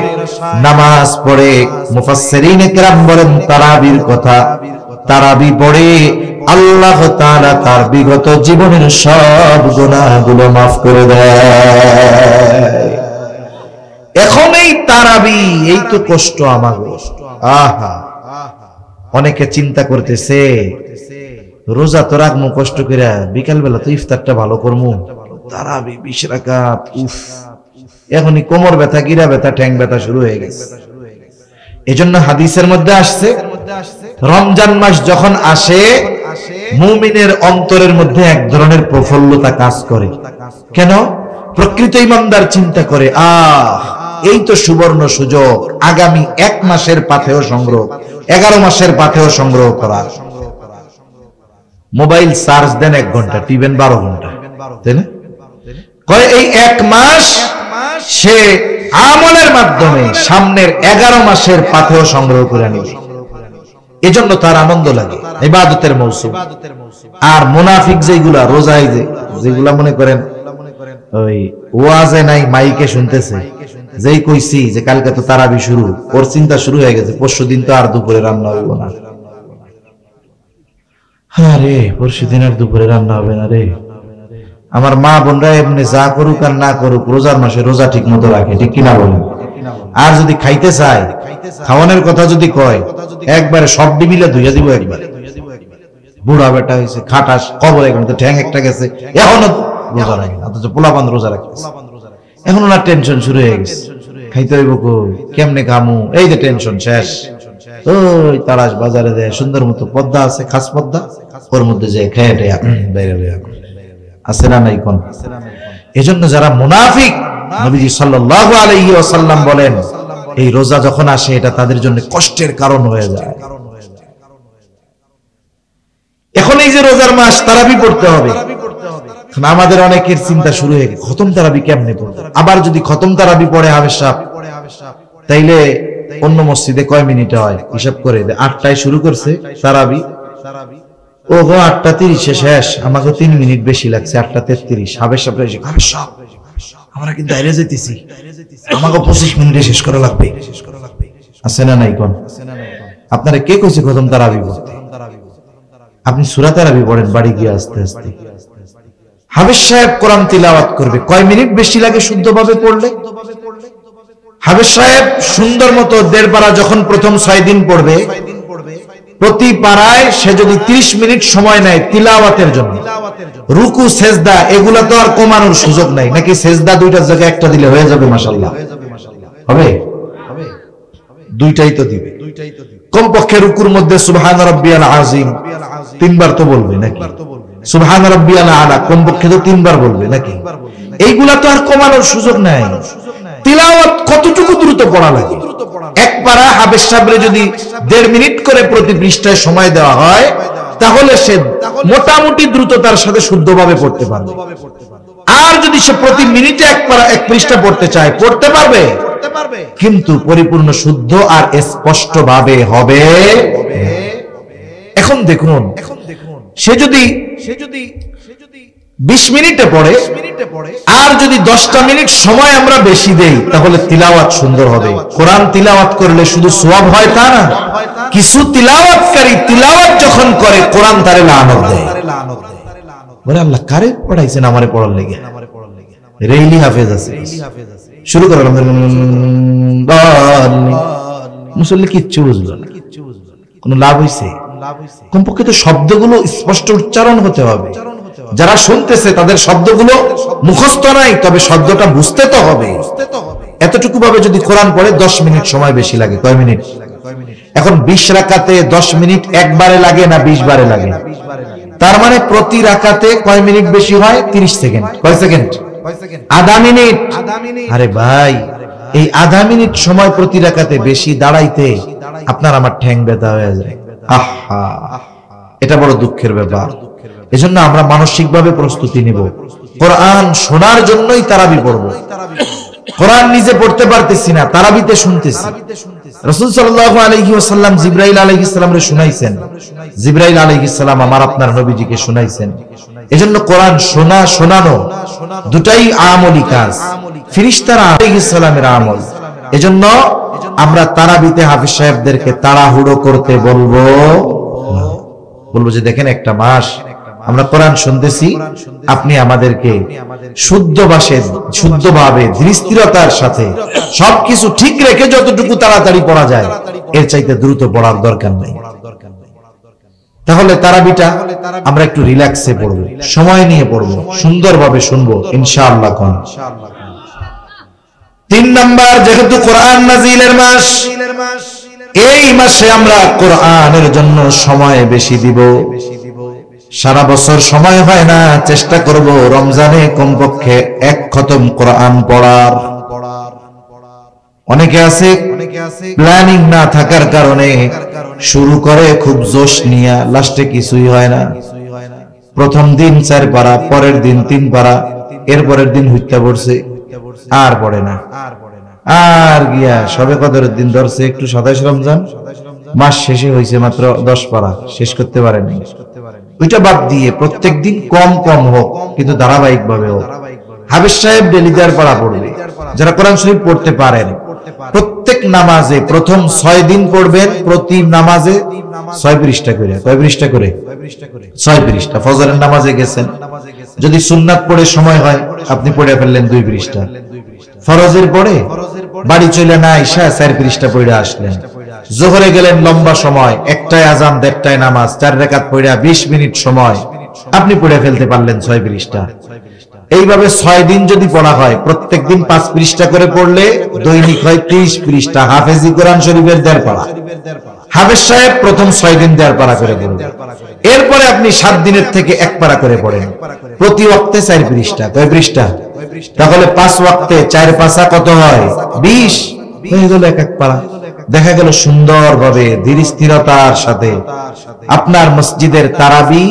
নামাজ পড়ে, মুফাসসিরিন কেরাম বলেন তারাবির কথা, তারাবি পড়ে, আল্লাহ তাআলা তার বিগত জীবনের সব গুনাহগুলো মাফ করে দেয়। এখন এই তারাবি, এই তো কষ্ট আমাগো। আহা, অনেকে চিন্তা করতেছে রোজা তো রাখবো কষ্ট করে, বিকাল বেলা তো ইফতারটা ভালো করবো, তারাবি 20 রাকাত, উফ, এখনই কোমর ব্যথা, গিরা ব্যথা, ঠ্যাং ব্যথা শুরু হয়ে গেছে। এজন্য হাদিসের মধ্যে আসছে, রমজান মাস যখন আসে মুমিনের অন্তরের মধ্যে এক ধরনের প্রফুল্লতা কাজ করে। কেন? প্রকৃত ঈমানদার চিন্তা করে, এই তো সুবর্ণ সুযোগ, আগামী 1 মাসের পাথেয় সংগ্রহ, 11 মাসের পাথেয় সংগ্রহ করা। মোবাইল চার্জ দেন 1 ঘন্টা, টিভেন 12 ঘন্টা, তাই না? কয় এই 1 মাস সে আমলের মাধ্যমে সামনের 11 মাসের পাথেয় সংগ্রহ করে নেবে। এজন্য তার আনন্দ লাগে, ইবাদতের মৌসুম। আর মুনাফিক যেগুলা রোজায় যেগুলা মনে করেন ওই ওয়াজে নাই, মাইকে শুনতেছে, যেই কইছি যে কালকে তো তারাবি শুরু, ওর চিন্তা শুরু হয়ে গেছে, পরশুদিন তো আর দুপুরে রান্না হইব না, আরে পরশু দিন আর দুপুরে রান্না হবে না রে। আমার মা বোনরা এমনি যা করুক আর না করুক রোজার মাসে রোজা ঠিক মতো রাখে, ঠিক কিনা বলেন? আর যদি খাইতে চায়, খাওয়ানোর কথা যদি কয়, একবারে সব ডিবিলে ধুইয়া দিব একবারে। বুড়া বেটা হয়েছে, খাটাস, কবর এখন তো ঠ্যাং একটা গেছে, এখনো রোজা রাখে, অথচ পোলাপান রোজা রাখে। এখন ওনার টেনশন শুরু হয়ে গেছে, খাইতে হইব কই, কেমনে খামু, এই যে টেনশন শেষ। ওই তারাস বাজারে দেয় সুন্দর মতো পদ্মা আছে, খাস পদ্মা, ওর মধ্যে যে খেয়ে বাইরে আছে না নাই কোন। এজন্য যারা মুনাফিক, নবীজি সাল্লাল্লাহু আলাইহি ওয়াসাল্লাম বলেন এই রোজা যখন আসে এটা তাদের জন্য কষ্টের কারণ হয়ে যায়। এখন এই যে রোজার মাস, তারাবি পড়তে হবে। আমাদের অনেকের চিন্তা শুরু হয়ে গেছে, খতম তারাবি কেমনে পড়বে? আবার যদি খতম তারাবি পড়ে হাফেজ সাহেব, তাইলে অন্য মসজিদে কয় মিনিট হয় হিসাব করে, 8টায় শুরু করছে তারাবি, ও গো 8:30 শেষ, আমাকে 3 মিনিট বেশি লাগছে, 8:33। হাফেজ সাহেব এসে, হাফেজ সাহেব আমরা কিন্তু বাইরে যেতেছি, আমাকে 25 মিনিটে শেষ করা লাগবে। আছে না নাই কোন? আপনারা কে কইছে খতম তারাবি পড়তে? আপনি সূরা তারাবি পড়েন বাড়ি গিয়ে আস্তে আস্তে। হাফেজ সাহেব কোরআন তিলাওয়াত করবে, কয় মিনিট বেশি লাগে শুদ্ধভাবে পড়লে? হাফেজ সাহেব সুন্দর মতো 1.5 পারা যখন প্রথম 6 দিন পড়বে, প্রতি পারায় সে যদি 30 মিনিট সময় নেয় তিলাওয়াতের জন্য, রুকু সেজদা এগুলা তো আর কমানোর সুযোগ নাই, নাকি সেজদা দুইটার জায়গায় একটা দিলে হয়ে যাবে? মাশাআল্লাহ হবে, দুইটাই তো দিবে। কমপক্ষে রুকুর মধ্যে সুবহান রাব্বিয়াল আযীম 3 বার তো বলবে নাকি? সুবহান রাব্বিয়াল আলা কমপক্ষে তো 3 বার বলবে নাকি? এইগুলা তো আর কমানোর সুযোগ নাই। তিলাওয়াত কতটুকু দ্রুত পড়া লাগে? এক পারা হাফেজ সাহেবের যদি 1.5 মিনিট করে প্রতি পৃষ্ঠায় সময় দেওয়া হয়, তাহলে সে মোটামুটি দ্রুততার সাথে শুদ্ধভাবে পড়তে পারবে। আর যদি সে প্রতি মিনিটে এক পৃষ্ঠা পড়তে চায়, পড়তে পারবে, কিন্তু পরিপূর্ণ শুদ্ধ আর স্পষ্ট ভাবে হবে। এখন দেখুন, সে যদি 20 মিনিটে পড়ে আর যদি 10টা মিনিট সময় আমরা বেশি দেই, তাহলে তিলাওয়াত সুন্দর হবে। কোরআন তিলাওয়াত করলে শুধু সওয়াব হয় তা না, কিছু তিলাওয়াতকারী তিলাওয়াত যখন করে কোরআন তারে লানত দেয়। বলে আল্লাহ কারে পড়াইছেন আমারে পড়ার লেগে? রেইলি হাফেজ আছে, শুরু করে মুসল্লি কিচ্ছু বুঝলো না, কোনো লাভ হইছে? কমপক্ষে তো শব্দগুলো স্পষ্ট উচ্চারণ হতে হবে। যারা শুনতেছে তাদের শব্দগুলো মুখস্থ নাই, তবে শব্দটা বুঝতে তো হবে। এতটুকু ভাবে যদি কোরআন পড়ে 10 মিনিট সময় বেশি লাগে। কয় মিনিট? এখন 20 রাকাতে 10 মিনিট একবারে লাগে না 20 বারে লাগে? তার মানে প্রতি রাকাতে কয় মিনিট বেশি হয়? 30 সেকেন্ড। কয় সেকেন্ড? আধা মিনিট। আরে ভাই, এই আধা মিনিট সময় প্রতি রাকাতে বেশি দাঁড়াইতে আপনার আমার ঠ্যাং ব্যথা হয়ে যায়। আহা, এটা বড় দুঃখের ব্যাপার। এজন্য আমরা মানসিকভাবে প্রস্তুতি নিব, কোরআন শোনার জন্যই তারাবি পড়ব। কোরআন নিজে পড়তে পারতেছি না, তারাবিতে শুনতেছি। রাসূল সাল্লাল্লাহু আলাইহি ওয়াসাল্লাম জিবরাইল আলাইহিস সালামরে শুনাইছেন, জিবরাইল আলাইহিস সালাম আমার আপনার নবীজিকে শুনাইছেন। এজন্য কোরআন শোনা শোনানো দুটাই আমলি কাজ, ফেরেশতারা আলাইহিস সালামের আমল। এজন্য আমরা তারাবিতে হাফেজ সাহেবদেরকে তাড়াহুড়ো করতে বলবো যে দেখেন একটা মাস আমরা কোরআন শুনতেছি, আপনি আমাদেরকে শুদ্ধ ভাষায় শুদ্ধভাবে ধীরস্থিরতার সাথে সবকিছু ঠিক রেখে যতটুকু তাড়াতাড়ি পড়া যায় এর চাইতে দ্রুত পড়ার দরকার নেই। তাহলে তারাবিটা আমরা একটু রিল্যাক্সে পড়বো, সময় নিয়ে পড়বো, সুন্দরভাবে শুনবো ইনশাআল্লাহ। 3 নাম্বার, যেহেতু কোরআন নাজিলের মাস, এই মাসে আমরা কোরআনের জন্য সময় বেশি দিব। সারা বছর সময় হয় না, চেষ্টা করব রমজানে কমপক্ষে 1 খতম কোরআন পড়ার। অনেকে আছে প্ল্যানিং না থাকার কারণে শুরু করে খুব জোশ নিয়ে, লাস্টে কিছুই হয় না। প্রথম দিন 4 পারা, পরের দিন 3 পারা, এর পরের দিন হুইত্যা পড়ছে, আর পড়ে না। আর গিয়া সবে কদরের দিন ধরছে একটু 27 রমজান, মাস শেষে হয়েছে মাত্র 10 পারা, শেষ করতে পারেনি। ওইটা বাদ দিয়ে প্রত্যেক দিন কম কম হোক, কিন্তু ধারাবাহিক ভাবে হোক। হাফেজ সাহেব ডেলি 4 পারা পড়বে। যারা কোরআন শরীফ পড়তে পারেন প্রত্যেক নামাজে প্রথম 6 দিন পড়বেন, প্রতি নামাজে 6 পৃষ্ঠা করে। কয় পৃষ্ঠা করে? 6 পৃষ্ঠা। ফজরের নামাজে গেছেন, যদি সুন্নাত পড়ে সময় হয় আপনি পড়ে ফেললেন 2 পৃষ্ঠা। ফরজের পরে বাড়ি চলে না আইসা 4 পৃষ্ঠা পড়ে আসলেন। জোহরে গেলেন লম্বা সময়, একটাই আজান, দেড়টায় নামাজ, 4 রাকাত পড়া 20 মিনিট সময়, আপনি পড়ে ফেলতে পারলেন 6 পৃষ্ঠা। এইভাবে 6 দিন যদি পড়া হয়, প্রত্যেক দিন 5 পৃষ্ঠা করে পড়লে দৈনিক হয় 30 পৃষ্ঠা। হাফেজি কোরআন শরীফের 1.5 পারা। হাফেজ সাহেব প্রথম 6 দিন 1.5 পারা করে পড়বেন। এরপরে আপনি 7 দিনের থেকে 1 পারা করে পড়েন। প্রতি ওয়াক্তে 4 পৃষ্ঠা। কয় পৃষ্ঠা? তাহলে 5 ওয়াক্তে 4 পাঁচা কত হয়? 20 হয়ে গেল 1 পারা। দেখা গেল সুন্দরভাবে ধীর স্থিরতার সাথে আপনার মসজিদের তারাবি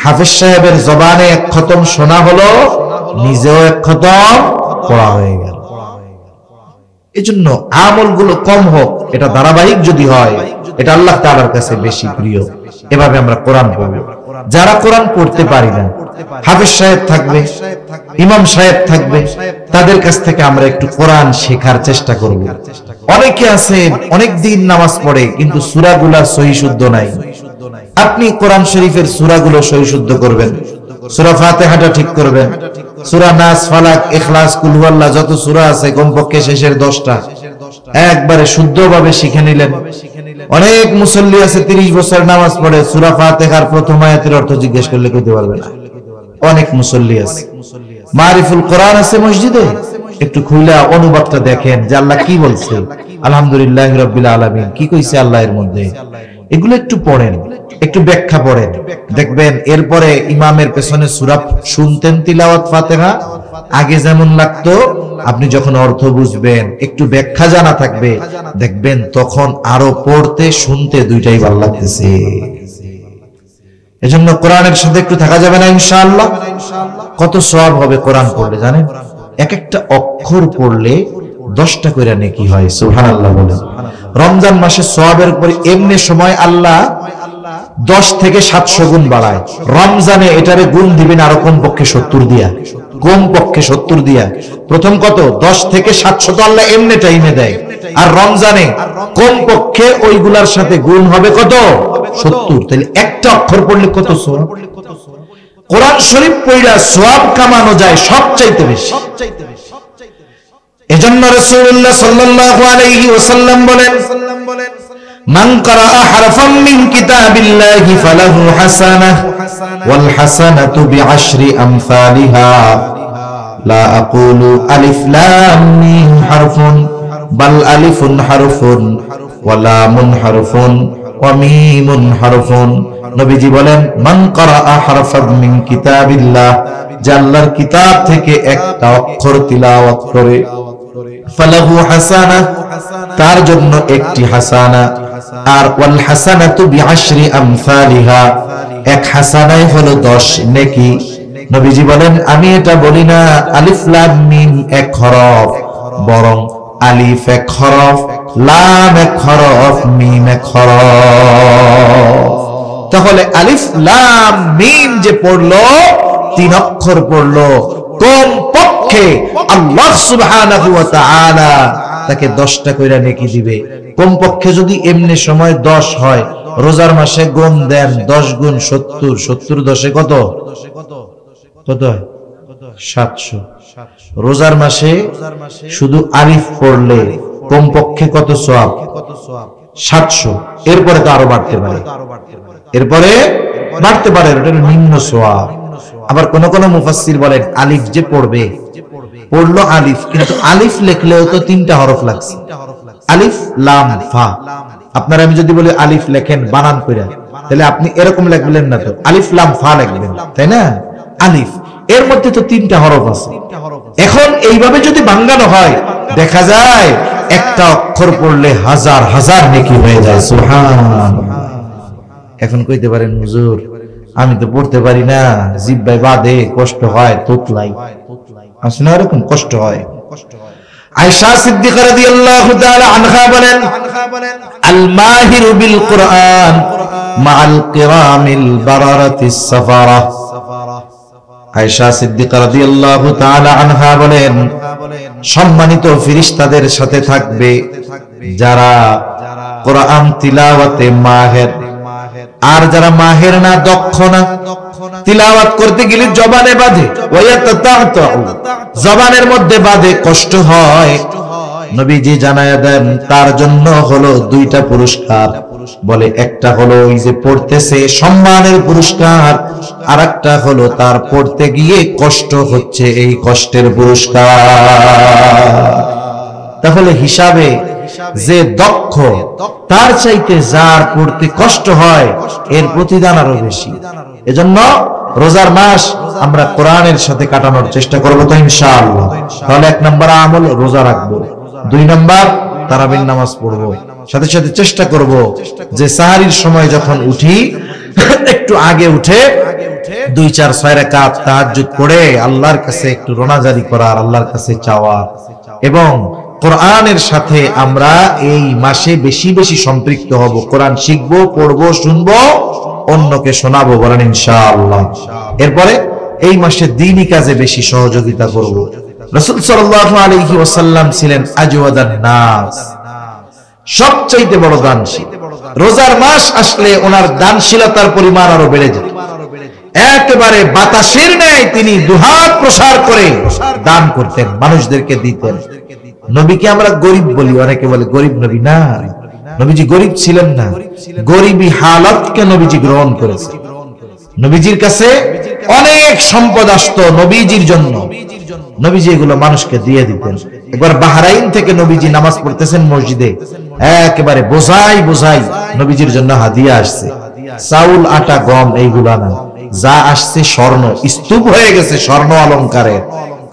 হাফেজ সাহেবের জবানে 1 খতম শোনা হলো, নিজেও 1 খতম পড়া হয়ে গেল। এজন্য আমলগুলো কম হোক, এটা ধারাবাহিক যদি হয়, এটা আল্লাহ তাআলার কাছে বেশি প্রিয়। এভাবে আমরা কোরআন পড়ব। যারা কোরআন পড়তে পারি না, হাফেজ সাহেব থাকবে, ইমাম সাহেব থাকবে, তাদের কাছ থেকে আমরা একটু কোরআন শেখার চেষ্টা করব। অনেকে আছে অনেক দিন নামাজ পড়ে কিন্তু সূরাগুলা সহি শুদ্ধ নাই। আপনি কোরআন শরীফের সূরাগুলো সহি শুদ্ধ করবেন, সূরা ফাতিহাটা ঠিক করবেন, সূরা নাস, ফালাক, ইখলাস, কুল হুয়াল্লাহ যত সূরা আছে কমপক্ষে শেষের 10টা একবারে শুদ্ধভাবে শিখে নিলেন। অনেক মুসল্লি আছে 30 বছর নামাজ পড়ে, সূরা ফাতিহার প্রথম আয়াতের অর্থ জিজ্ঞেস করলে কইতে পারবে না। অনেক মুসল্লি আছে। মারিফুল কোরআন আছে মসজিদে, একটু খুলে অনুবাদটা দেখেন যে আল্লাহ কি বলছে, আলহামদুলিল্লাহি রাব্বিল আলামিন কি কইছে আল্লাহ এর মধ্যে, এগুলো একটু পড়েন, একটু ব্যাখ্যা পড়েন, দেখবেন এরপরে ইমামের পেছনে সূরা শুনতেন তিলাওয়াত ফাতিহা আগে যেমন লাগতো, আপনি যখন অর্থ বুঝবেন, একটু ব্যাখ্যা জানা থাকবে, দেখবেন তখন আরো পড়তে শুনতে দুইটাই ভালো লাগতেছে। এজন্য কোরআনের সাথে একটু থাকা যাবে না ইনশাআল্লাহ। কত সওয়াব হবে কোরআন পড়লে জানেন? এক একটা অক্ষর পড়লে 10টা করে নেকি হয়। সুবহানাল্লাহ বলেন। রমজান মাসে সওয়াবের উপরে এমনি সময় আল্লাহ 10 থেকে 700 গুণ বাড়ায়। রমজানে এটারে গুণ দিবেন আরো কমপক্ষে 70 দিয়া, কমপক্ষে 70 দিয়া। প্রথম কত? 10 থেকে 700 তো আল্লাহ এমনি টাইমে দেয়, আর রমজানে কমপক্ষে ওইগুলার সাথে গুণ হবে কত? 70। তাহলে একটা অক্ষর পড়লে কত সওয়াব? কোরআন শরীফ পড়া সওয়াব কামানো যায় সবচাইতে বেশি। এজন্য রাসূলুল্লাহ সাল্লাল্লাহু আলাইহি ওয়াসাল্লাম বলেন, মান ক্বারাআ হারফাম মিন কিতাবিল্লাহি ফালাহু হাসানাহ ওয়াল হাসানাতু বিআশরি আমসালিহা লা আকুলু আলিফ লাম মিম হারফুন বাল আলিফুন হারফুন ওয়া লামুন হারফুন ওয়া মিমুন হারফুন। নবীজি বলেন, মান ক্বারাআ হারফাম মিন কিতাবিল্লাহ, যে আল্লাহর কিতাব থেকে একটা অক্ষর তিলাওয়াত করে, ফালাহু হাসানাহ, তার জন্য একটি হাসানা, আর ওয়াল হাসানাতু বিআশরি আমসালিহা, এক হাসানাই হলো 10 নেকি। নবীজি বলেন, আমি এটা বলি না আলিফ লাম মিম এক হরফ, বরং আলিফ এক হরফ, লাম এক হরফ, মিম এক হরফ। তাহলে আলিফ লাম মিম যে পড়লো, 3 অক্ষর পড়লো, কমপক্ষে আল্লাহ সুবহানাহু ওয়া তাআলা তাকে 10টা কইরা নেকি দিবে। কমপক্ষে যদি এমনি সময় 10 হয়, রোজার মাসে গুণ দেন 10 গুণ 70, 70 10 এ কত? কত হয়? 700। রোজার মাসে শুধু আলিফ পড়লে কমপক্ষে কত সওয়াব? 700। এরপরে তো আরো বাড়তে পারে, এরপরে বাড়তে পারে, এটা নিম্ন সওয়াব। আবার কোন কোন মুফাসসির বলেন, আলিফ যে পড়বে, পড়লো আলিফ, কিন্তু আলিফ লিখলেও তো 3টা হরফ লাগছে, আলিফ লাম ফা। আপনারা আমি যদি বলি আলিফ লেখেন বানান কইরা, তাহলে আপনি এরকম লিখবেন না, তো আলিফ লাম ফা লিখবেন, তাই না? আলিফ এর মধ্যে তো 3টা হরফ আছে। এখন এইভাবে যদি ভাঙানো হয়, দেখা যায় একটা অক্ষর পড়লে হাজার হাজার নেকি হয়ে যায়। সুবহানাল্লাহ। এখন কইতে পারেন, হুজুর আমি তো পড়তে পারি না, জিহ্বায় বাদে, কষ্ট হয়, তোতলাই আসলে এরকম কষ্ট হয়। আয়েশা সিদ্দিকা রাদিয়াল্লাহু তাআলা আনহা বলেন, আল মাহিরু বিল কুরআন মাআল কিরামিল বারারাতিস সাফারা। আয়েশা সিদ্দিকা রাদিয়াল্লাহু তাআলা আনহা বলেন, সম্মানিত ফেরেশতাদের সাথে থাকবে যারা কোরআন তিলাওয়াতে মাহের, আর যারা মাহের না, দক্ষ না, তিলাওয়াত করতে গেলে জবানে বাঁধে, জবানের মধ্যে বাঁধে, কষ্ট হয়। নবীজি জানায়া দেন তার জন্য হলো দুইটা পুরস্কার। বলে একটা হলো ওই যে পড়তেছে সম্মানের পুরস্কার, আর একটা হলো তার পড়তে গিয়ে কষ্ট হচ্ছে, এই কষ্টের পুরস্কার। তাহলে হিসাবে যে দক্ষ তার চাইতে যার পড়তে কষ্ট হয় এর প্রতিদান আরো বেশি। এজন্য রোজার মাস আমরা কোরআনের সাথে কাটানোর চেষ্টা করবো তো ইনশাআল্লাহ। তাহলে 1 নম্বর আমল রোজা রাখবো, 2 নম্বর তারাবির নামাজ পড়বো, সাথে সাথে চেষ্টা করব যে সাহারির সময় যখন উঠি একটু আগে উঠে 2-4-6 রাকাত তাহাজ্জুদ পড়ে আল্লাহর কাছে একটু রোনাজারি করার, আল্লাহর কাছে চাওয়ার, এবং কোরআনের সাথে আমরা এই মাসে বেশি বেশি সম্পৃক্ত হব। কোরআন শিখবো, পড়বো, শুনবো, অন্যকে শোনাবো, বলেন ইনশাআল্লাহ। এরপরে এই মাসে দ্বীনি কাজে বেশি সহযোগিতা করব। রাসূল সাল্লাল্লাহু আলাইহি ওয়াসাল্লাম ছিলেন আজওয়াদান নাস, সবচাইতে বড় দানশীল। রোজার মাস আসলে ওনার দানশীলতার পরিমাণ আরো বেড়ে যায়। একেবারে বাতাসের ন্যায় তিনি দুহাত প্রসার করে দান করতেন, মানুষদেরকে দিতেন। নবীকে আমরা গরিব বলি, অনেকে বলে গরিব নবী, না, নবীজি গরিব ছিলেন না, গরিবী হালাতকে নবীজি গ্রহণ করেছে। নবীজির কাছে অনেক সম্পদ আসতো নবীজির জন্য, নবীজি এগুলো মানুষকে দিয়ে দিতেন। একবার বাহরাইন থেকে নবীজি নামাজ পড়তেছেন মসজিদে, একেবারে বোঝাই বোঝাই নবীজির জন্য হাদিয়া আসছে, চাউল, আটা, গম, এইগুলা না, যা আসছে স্বর্ণ, স্তূপ হয়ে গেছে স্বর্ণ অলংকারের।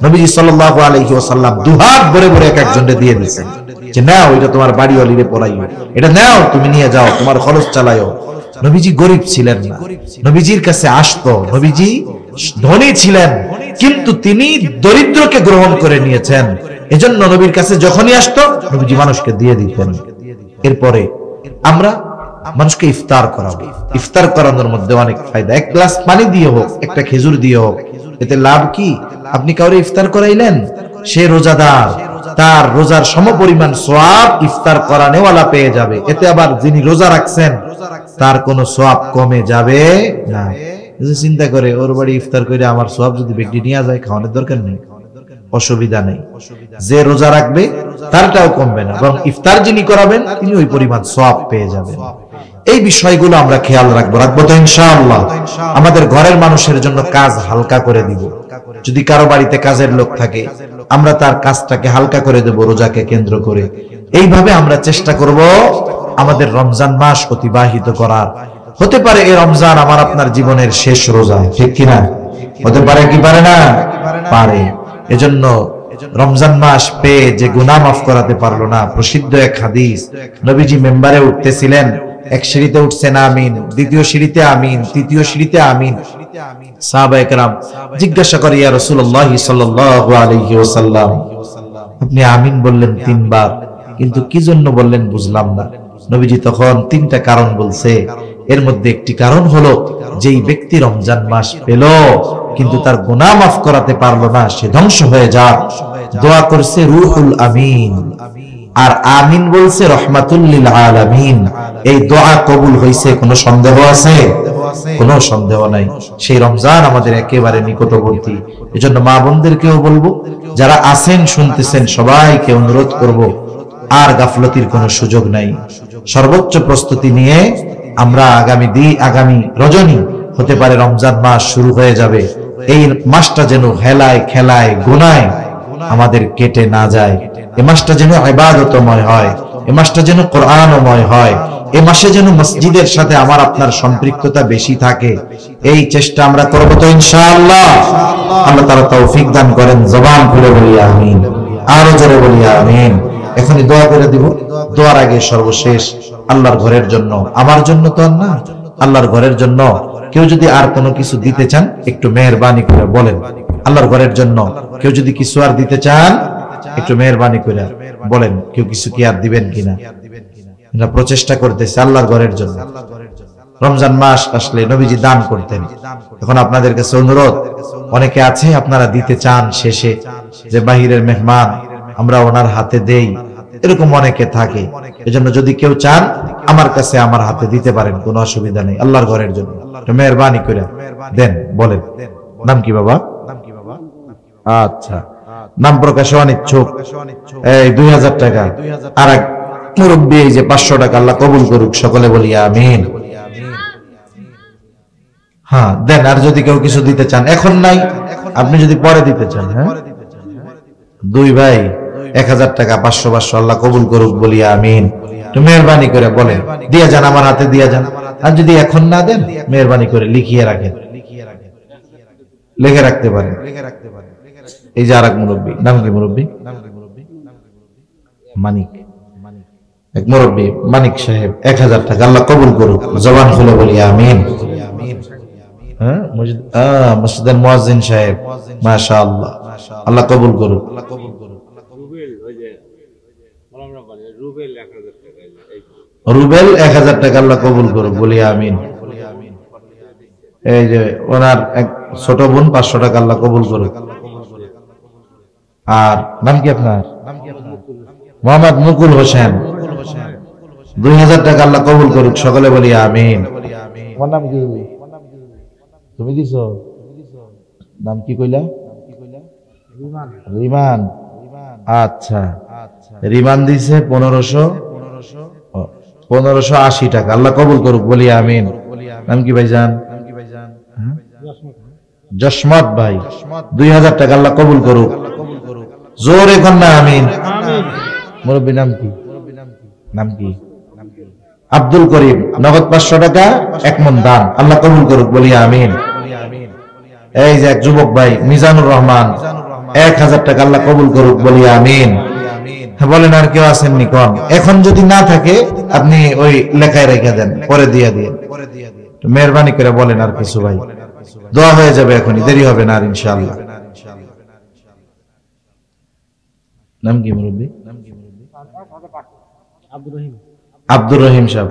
নবীজি সাল্লাল্লাহু আলাইহি ওয়াসাল্লাম দুহাত ভরে ভরে এক একজনকে দিয়ে দিয়েছেন যে নাও, এটা তোমার বাড়ি অলিরে পড়াইও, এটা নাও, তুমি নিয়ে যাও, তোমার খরচ চালাইও। নবীজি গরিব ছিলেন না, নবীজির কাছে আসতো, নবীজি ধনী ছিলেন কিন্তু তিনি দরিদ্রকে গ্রহণ করে নিয়েছেন। এজন্য নবীর কাছে যখনই আসতো নবীজি মানুষকে দিয়ে দিতেন। এরপরে আমরা মানুষকে ইফতার করাবো। ইফতার করানোর মধ্যে অনেক ফায়দা। 1 গ্লাস পানি দিয়ে হোক, একটা খেজুর দিয়ে হোক, এতে লাভ কি? আপনি কাউরে ইফতার করাইলেন, সে রোজাদার, তার রোজার সমপরিমাণ সওয়াব ইফতার করানোওয়ালা পেয়ে যাবে। এতে আবার যিনি রোজা রাখছেন তার কোনো সওয়াব কমে যাবে না। চিন্তা করে ওর বাড়ি ইফতার করে আমার সওয়াব যদি ব্যক্তি নিয়ে যায়, খাওয়ানোর দরকার নেই, অসুবিধা নেই। যে রোজা রাখবে তারটাও কমবে না, বরং ইফতার যিনি করাবেন তিনি ওই পরিমাণ সওয়াব পেয়ে যাবেন। এই বিষয়গুলো আমরা খেয়াল রাখবো তো ইনশাআল্লাহ। আমাদের ঘরের মানুষের জন্য কাজ হালকা করে দিব। যদি কারো বাড়িতে কাজের লোক থাকে, আমরা তার কাজটাকে হালকা করে দেব রোজাকে কেন্দ্র করে। এইভাবে আমরা চেষ্টা করব আমাদের রমজান মাস অতিবাহিত করার। হতে পারে এই রমজান আমার আপনার জীবনের শেষ রোজা, ঠিক কিনা? হতে পারে কি পারে না? পারে। এজন্য রমজান মাস পেয়ে যে গুনাহ মাফ করাতে পারলো না, প্রসিদ্ধ এক হাদিস, নবীজি মেম্বারে উঠতেছিলেন, এক সিঁড়িতে উঠছেন আমিন, দ্বিতীয় সিঁড়িতে আমিন, তৃতীয় সিঁড়িতে আমিন। সাহাবায়ে কেরাম জিজ্ঞাসা করে, ইয়া রাসূলুল্লাহ সাল্লাল্লাহু আলাইহি ওয়াসাল্লাম, আপনি আমিন বললেন 3 বার, কিন্তু কি জন্য বললেন বুঝলাম না। নবীজি তখন 3টা কারণ বলছে। এর মধ্যে একটি কারণ হলো, যেই ব্যক্তি রমজান মাস পেল কিন্তু তার গুনাহ মাফ করাতে পারলো না, সে ধ্বংস হয়ে যাক। দোয়া করছে রুহুল আমিন, আর আমিন বলছে রহমাতুল লিল আলামিন। এই দোয়া কবুল হইছে, কোনো সন্দেহ আছে? কোনো সন্দেহ নাই। সেই রমজান আমাদের একেবারে নিকটবর্তী। এজন্য মা বোনদেরকেও বলবো, যারা আছেন শুনতেছেন, সবাইকে অনুরোধ করব, আর গাফলতির কোনো সুযোগ নাই। সর্বোচ্চ প্রস্তুতি নিয়ে আমরা আগামী রজনী হতে পারে রমজান মাস শুরু হয়ে যাবে। এই মাসটা যেন হেলায় খেলায় গুনায় আমাদের কেটে না যায়। এই মাসটা যেন ইবাদতময় হয়, এই মাসটা যেন কোরআনময় হয়, এই মাসে যেন মসজিদের সাথে আমার আপনার সম্পৃক্ততা বেশি থাকে। এই চেষ্টা আমরা করব তো ইনশাআল্লাহ। আল্লাহ তাআলা তৌফিক দান করেন। জবান খুলে বলি আমিন, আরো জোরে বলি আমিন। এখনই দোয়া করে দিব। দোয়ার আগে সর্বশেষ আল্লাহর ঘরের জন্য, আমার জন্য তো না, আল্লাহর ঘরের জন্য কেউ যদি আর কোনো কিছু দিতে চান একটু মেহেরবানি করে বলেন। আল্লাহর ঘরের জন্য কেউ যদি কিছু আর দিতে চান একটু মেহেরবানি করে বলেন, কেউ কিছু কি আর দিবেন কিনা। আমরা প্রচেষ্টা করতেছি আল্লাহর ঘরের জন্য। রমজান মাস আসলে নবীজি দান করতেন। এখন আপনাদের কাছে অনুরোধ, অনেকে আছে আপনারা দিতে চান শেষে, যে বাহিরের মেহমান আমরা ওনার হাতে দেই, এরকম অনেকে থাকে। এজন্য যদি কেউ চান আমার কাছে আমার হাতে দিতে পারেন, কোনো অসুবিধা নেই, আল্লাহর ঘরের জন্য মেহরবানি করে দেন। বলেন নাম কি বাবা? আচ্ছা, নাম প্রকাশে অনিচ্ছুক। এই 2000 টাকা। আর এক মুরব্বী এই যে 500 টাকা, আল্লাহ কবুল করুক, সকলে বলি আমিন। হ্যাঁ দেন। আর যদি কেউ কিছু দিতে চান, এখন নাই, আপনি যদি পরে দিতে চান। হ্যাঁ, দুই ভাই 1000 টাকা, 500 আল্লাহ কবুল করুক, বলি আমিন। তো মেহরবানি করে বলেন, দিয়ে যান, আমার হাতে দিয়ে যান। আর যদি এখন না দেন, মেহরবানি করে লিখিয়ে রাখেন, লিখে রাখতে পারেন। এই যে আরেক মুরব্বী, নাম কি মুরব্বী? মানিক। এক মুরব্বী মানিক সাহেব 1000 টাকা, আল্লাহ কবুল করুক, জবান খুলে বলি আমিন। হ্যাঁ, মসজিদের মুয়াজ্জিন সাহেব, মাশাআল্লাহ, আল্লাহ কবুল করুক। রুবেল 1000 টাকা, আল্লাহ কবুল করুক, বলি আমিন। এই যে ওনার এক ছোট বোন 500 টাকা, আল্লাহ কবুল করুক। আর নাম কি আপনার? মোহাম্মদ মুকুল হোসেন, 2000 টাকা, আল্লাহ কবুল করুক, সকলে বলি আমিন। তোমার নাম কি? তুমি দিছো? নাম কি কইলা? রিমান। আচ্ছা, রিমান দিছে 1580 টাকা, আল্লাহ কবুল করুক, বলি আমিন। নাম কি ভাইজান? জসমত ভাই, 2000 টাকা, আল্লাহ কবুল করুক, জোরে কন্যা আমিন। মুরব্বী নাম কি? নাম কি? আব্দুল করিম, নগদ 500 টাকা, 1 মণ দান, আল্লাহ কবুল করুক, বলি আমিন। এই যে এক যুবক ভাই মিজানুর রহমান, 1000 টাকা, আল্লাহ কবুল করুক, বলি আমিন। বলেন আর কেউ আছেন নি? কোন এখন যদি না থাকে আপনি ওই লেখায় রেখে দেন, পরে দিয়ে দিয়ে। মেহরবানি করে বলেন আর কিছু ভাই, দোয়া হয়ে যাবে, এখনই দেরি হবে না আর ইনশাআল্লাহ। নাম কি মুরব্বী? আব্দুর রহিম সাহেব।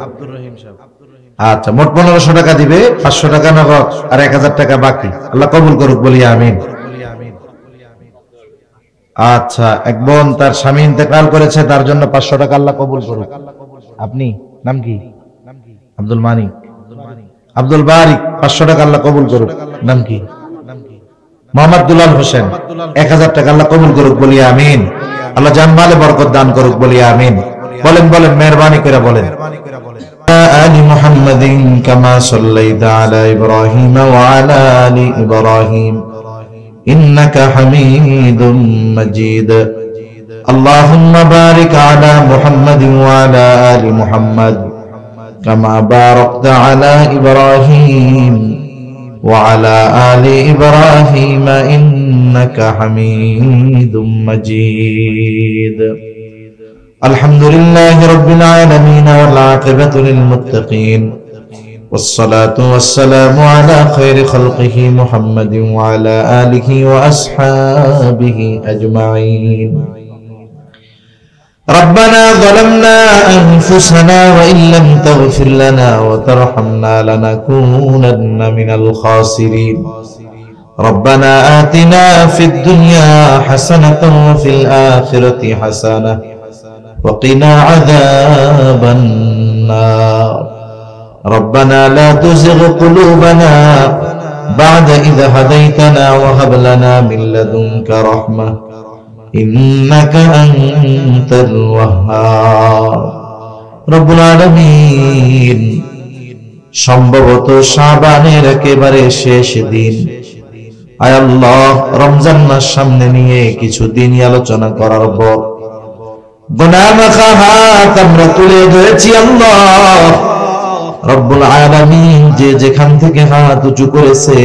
আচ্ছা, মোট 1500 টাকা দিবে, 500 টাকা নগদ আর 1000 টাকা বাকি, আল্লাহ কবুল করুক, বলি আমিন। আচ্ছা, এক বোন তার স্বামী ইন্তেকাল করেছে, তার জন্য 500 টাকা, আল্লাহ কবুল করুক। আপনি নাম কি? আব্দুল মানিক। আব্দুল বারিক, 500 টাকা, আল্লাহ কবুল করুক। নাম কি? মোহাম্মদ দুলাল হোসেন, 1000 টাকা, আল্লাহ কবুল করুক, বলি আমিন। আল্লাহ জানমালে বরকত দান করুক, বলি আমিন। বলেন বলেন, মেহরবানি করে বলেন। আলি মুহাম্মাদিন কামা সাল্লাইতা আলা ইব্রাহিম ওয়া আলা আলি ইব্রাহিম ইন্নাকা হামিদুম মাজিদ। আল্লাহুম্মা বারিক আলা মুহাম্মাদিন ওয়া আলা আলি মুহাম্মাদ কামা বারাকতা আলা ইব্রাহিম ওয়া আলা আলি ইব্রাহিম ইন্নাকা হামিদুম মাজিদ। আলহামদুলিল্লাহি রাব্বিল আলামিন ওয়াল আকিবাতু লিল মুত্তাকিন والصلاة والسلام على خير خلقه محمد وعلى آله وأصحابه أجمعين. ربنا ظلمنا أنفسنا وإن لم تغفر لنا وترحمنا لنكونن من الخاسرين. ربنا آتنا في الدنيا حسنة وفي الآخرة حسنة وقنا عذاب النار. ربنا لا تزغ قلوبنا بعد إذا هديتنا وهب لنا من لدنك رحمة إنك أنت الوهاب. رب العالمين, সম্ভবত শাবানের একেবারে শেষ দিন, আয় আল্লাহ, রমজান মাস সামনে নিয়ে কিছু দিনই আলোচনা করার পর গুনাহ মাখা হাত আমরা তুলে ধরেছি। আল্লাহ রব্বুল আলামিন, যে যেখান থেকে হাত উঁচু করেছে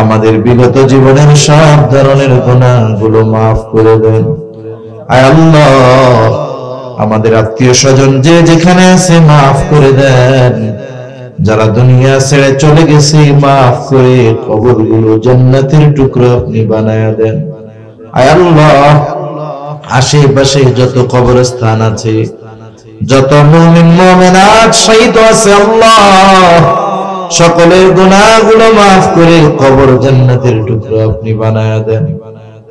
আমাদের বিগত জীবনের সব ধরনের গুনাহগুলো মাফ করে দেন। আয় আল্লাহ, আমাদের আত্মীয় স্বজন যে যেখানে আছে মাফ করে দেন। যারা দুনিয়া ছেড়ে চলে গেছে মাফ করে কবরগুলো জান্নাতের টুকরো আপনি বানায়া দেন। আয় আল্লাহ, আশেপাশে যত কবরস্থান আছে যত মুমিন মুমিনাত শহীদ আছে আল্লাহ সকলের গুনাহগুলো মাফ করে কবর জান্নাতের টুকরা আপনি বানায়া দেন।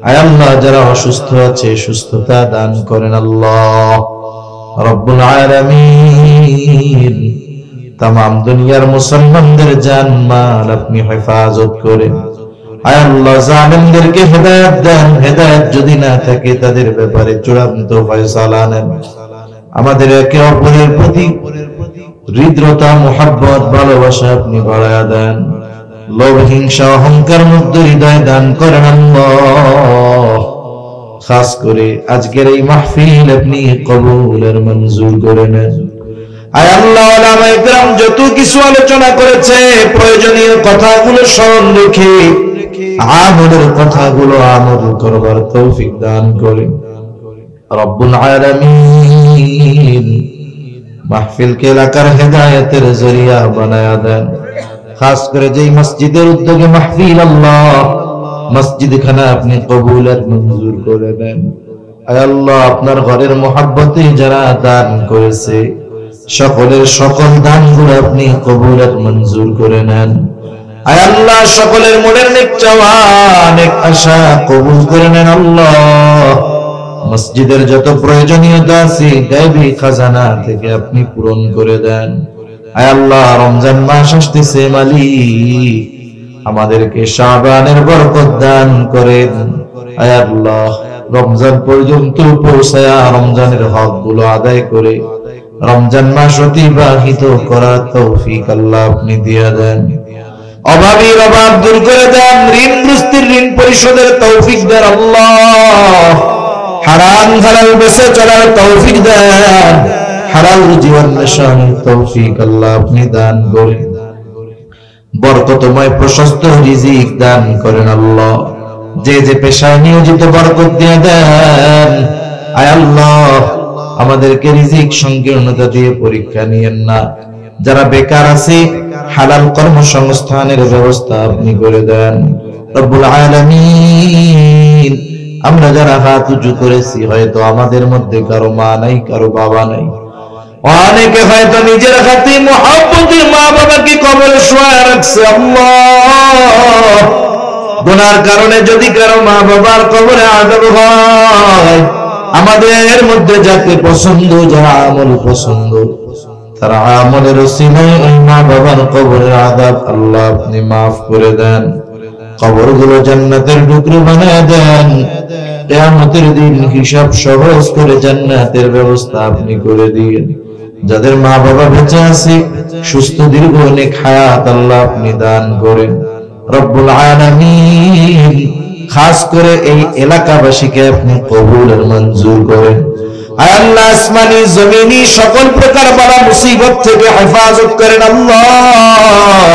আয় আল্লাহ, যারা অসুস্থ আছে সুস্থতা দান করেন আল্লাহ রব্বুল আলামিন। তামাম দুনিয়ার মুসলমানদের জান মাল আপনি হেফাজত করেন। আয় আল্লাহ, জালিমদেরকে হেদায়েত দেন, হেদায়েত যদি না থাকে তাদের ব্যাপারে চূড়ান্ত ফয়সালা নেন। আমাদের একে অপরের প্রতি হৃদ্রতা, মুহাব্বত, ভালোবাসা আপনি বাড়ায়া দেন। লোভ, হিংসা, অহংকার মুক্ত হৃদয় দান করেন আল্লাহ। খাস করে আজকের এই মাহফিল আপনি কবুল আর মঞ্জুর করে নেন। আয় আল্লাহ, উলামায়ে কেরাম যত কিছু আলোচনা করেছে প্রয়োজনীয় কথাগুলো স্মরণ রেখে আমলের কথাগুলো আমল করবার তৌফিক দান করেন রব্বুল আলামিন। মাহফিলকে এলাকার হেদায়েতের জরিয়া বানায়া দেন। খাস করে যেই মসজিদের উদ্যোগে মাহফিল আল্লাহ মসজিদখানা আপনি কবুল আর মঞ্জুর করে দেন। আয় আল্লাহ, আপনার ঘরের মহব্বতে যারা দান করেছে সকলের সকল দানগুলো আপনি কবুল আর মঞ্জুর করে নেন। আয় আল্লাহ, সকলের মনের নেক চাওয়া, নেক আশা কবুল করে নেন আল্লাহ। মসজিদের যত প্রয়োজনীয়তা আছে গায়বী খাজানা থেকে আপনি পূরণ করে দেন। আয় আল্লাহ, রমজান মাস আসতেছে মালিক, আমাদেরকে শাবানের বরকত দান করেন। আয় আল্লাহ, রমজান পর্যন্ত পৌঁছায়া রমজানের হকগুলো আদায় করে রমজান মাস অতিবাহিত করার তৌফিক আল্লাহ আপনি দিয়ে দেন। অভাবীর অভাব দূর করে দেন, ঋণগ্রস্তের ঋণ পরিশোধের তৌফিক দেন আল্লাহ। হারাম হালাল বেঁচে চলার তৌফিক দেন, হালাল জীবন নেশার তৌফিক আল্লাহ আপনি দান করেন। বরকতময় প্রশস্ত রিজিক দান করেন আল্লাহ। যে যে পেশায় নিয়োজিত বরকত দিয়ে দেন। আয় আল্লাহ, আমাদেরকে রিজিক সংকীর্ণতা দিয়ে পরীক্ষা নিয়েন না। যারা বেকার আছে হালাল কর্মসংস্থানের ব্যবস্থা আপনি করে দেন রব্বুল আলামিন। আমরা যারা হাত উঁচু করেছি হয়তো আমাদের মধ্যে কারো মা নাই, কারো বাবা নাই। অনেকে হয়তো নিজের হাতে মুহাব্বতে মা বাবাকে কবরে শোয়া রাখছে আল্লাহ। গুনার কারণে যদি কারো মা বাবার কবরে আযাব হয়, আমাদের মধ্যে যাকে পছন্দ, যারা আমল পছন্দ, তারা আমলের ওসিলায় ওই মা বাবার কবরের আযাব আল্লাহ আপনি মাফ করে দেন। কবরগুলো জান্নাতের টুকরো বানায় দেন। কিয়ামতের দিন হিসাব সহজ করে জান্নাতের ব্যবস্থা আপনি করে দিয়েন। যাদের মা বাবা বেঁচে আছে সুস্থ দীর্ঘ নেক হায়াত আল্লাহ আপনি দান করেন রব্বুল আলামিন। খাস করে এই এলাকাবাসীকে আপনি কবুল আর মঞ্জুর করেন। আয় আল্লাহ, আসমানি জমিনি সকল প্রকার বালা মুসিবত থেকে হেফাজত করেন আল্লাহ।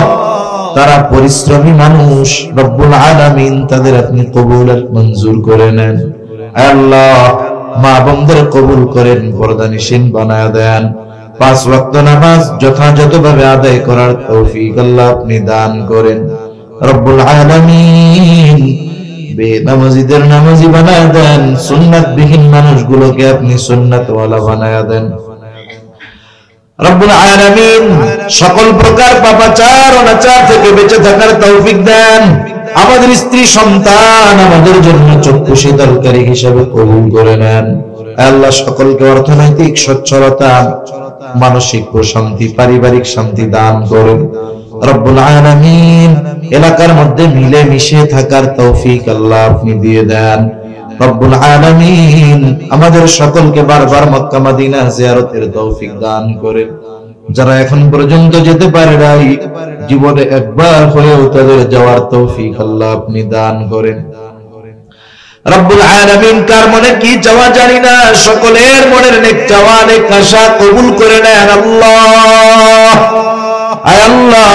তারা পরিশ্রমী মানুষ রব্বুল আলামিন, তাদের আপনি কবুল আর মঞ্জুর করে নেন। আয় আল্লাহ, মা বোনদের কবুল করেন, পর্দানিশীন বানায়া দেন। 5 ওয়াক্ত নামাজ যথাযথভাবে আদায় করার তৌফিক আল্লাহ আপনি দান করেন রব্বুল আলামিন। বেনামাজিদের নামাজি বানায়া দেন, সুন্নাতবিহীন মানুষগুলোকে আপনি সুন্নাতওয়ালা বানায়া দেন রব্বুল আলামিন। সকল প্রকার পাপাচার অনাচার থেকে বেঁচে থাকার তৌফিক দেন। আমাদের স্ত্রী সন্তান আমাদের জন্য চক্ষু শীতলকারী হিসেবে কবুল করে নেন। আল্লাহ, সকলকে অর্থনৈতিক সচ্ছলতা, মানসিক প্রশান্তি, পারিবারিক শান্তি দান করুন রব্বুল আলামিন। এলাকার মধ্যে মিলে মিশে থাকার তৌফিক আল্লাহ আপনি দিয়ে দেন রব্বুল আলামিন। আমাদের সকলকে বারবার মক্কা মদিনা জিয়ারতের তৌফিক দান করেন। যারা এখন পর্যন্ত যেতে পারে নাই, জীবনে একবার হলেও তাদের যাওয়ার তৌফিক আল্লাহ আপনি দান করেন রব্বুল আলামিন। কার মনে কি চাওয়া জানি না, সকলের মনের নেক চাওয়া, নেক আশা কবুল করে নেন আল্লাহ। আয় আল্লাহ,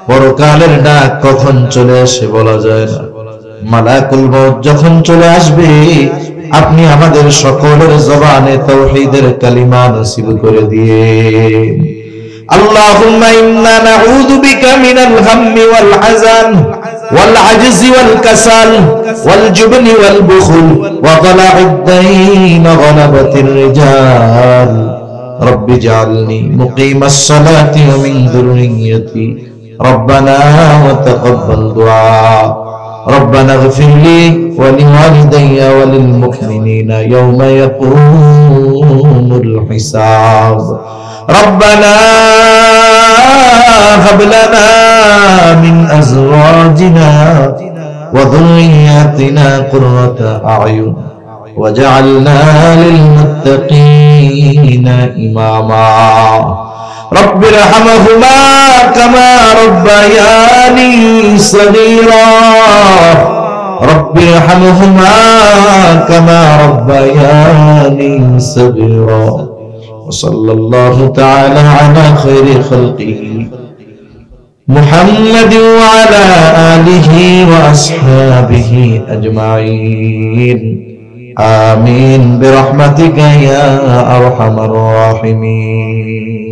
পরকালের ডাক কখন চলে আসে বলা যায় না। মালাকুল মউত যখন চলে আসবে, আপনি আমাদের সকলের জবানে তাওহীদের কালিমা নসিব করে দিয়ে اللهم إنا نعوذ بك من الهم والحزن والعجز والكسل والجبن والبخل وضلع الدين وغلبة الرجال رب اجعلني مقيم الصلاة ومن ذريتي ربنا وتقبل دعاء ربنا اغفر لي ولوالدي وللمؤمنين يوم يقوم الحساب ربنا هب لنا من أزواجنا وذرياتنا قرة أعين وجعلنا للمتقين إماما رب ارحمهما كما ربياني صغيرا رب ارحمهما كما ربياني صغيرا وصلى الله تعالى على خير خلقه محمد وعلى آله وأصحابه أجمعين آمين برحمتك يا أرحم الراحمين.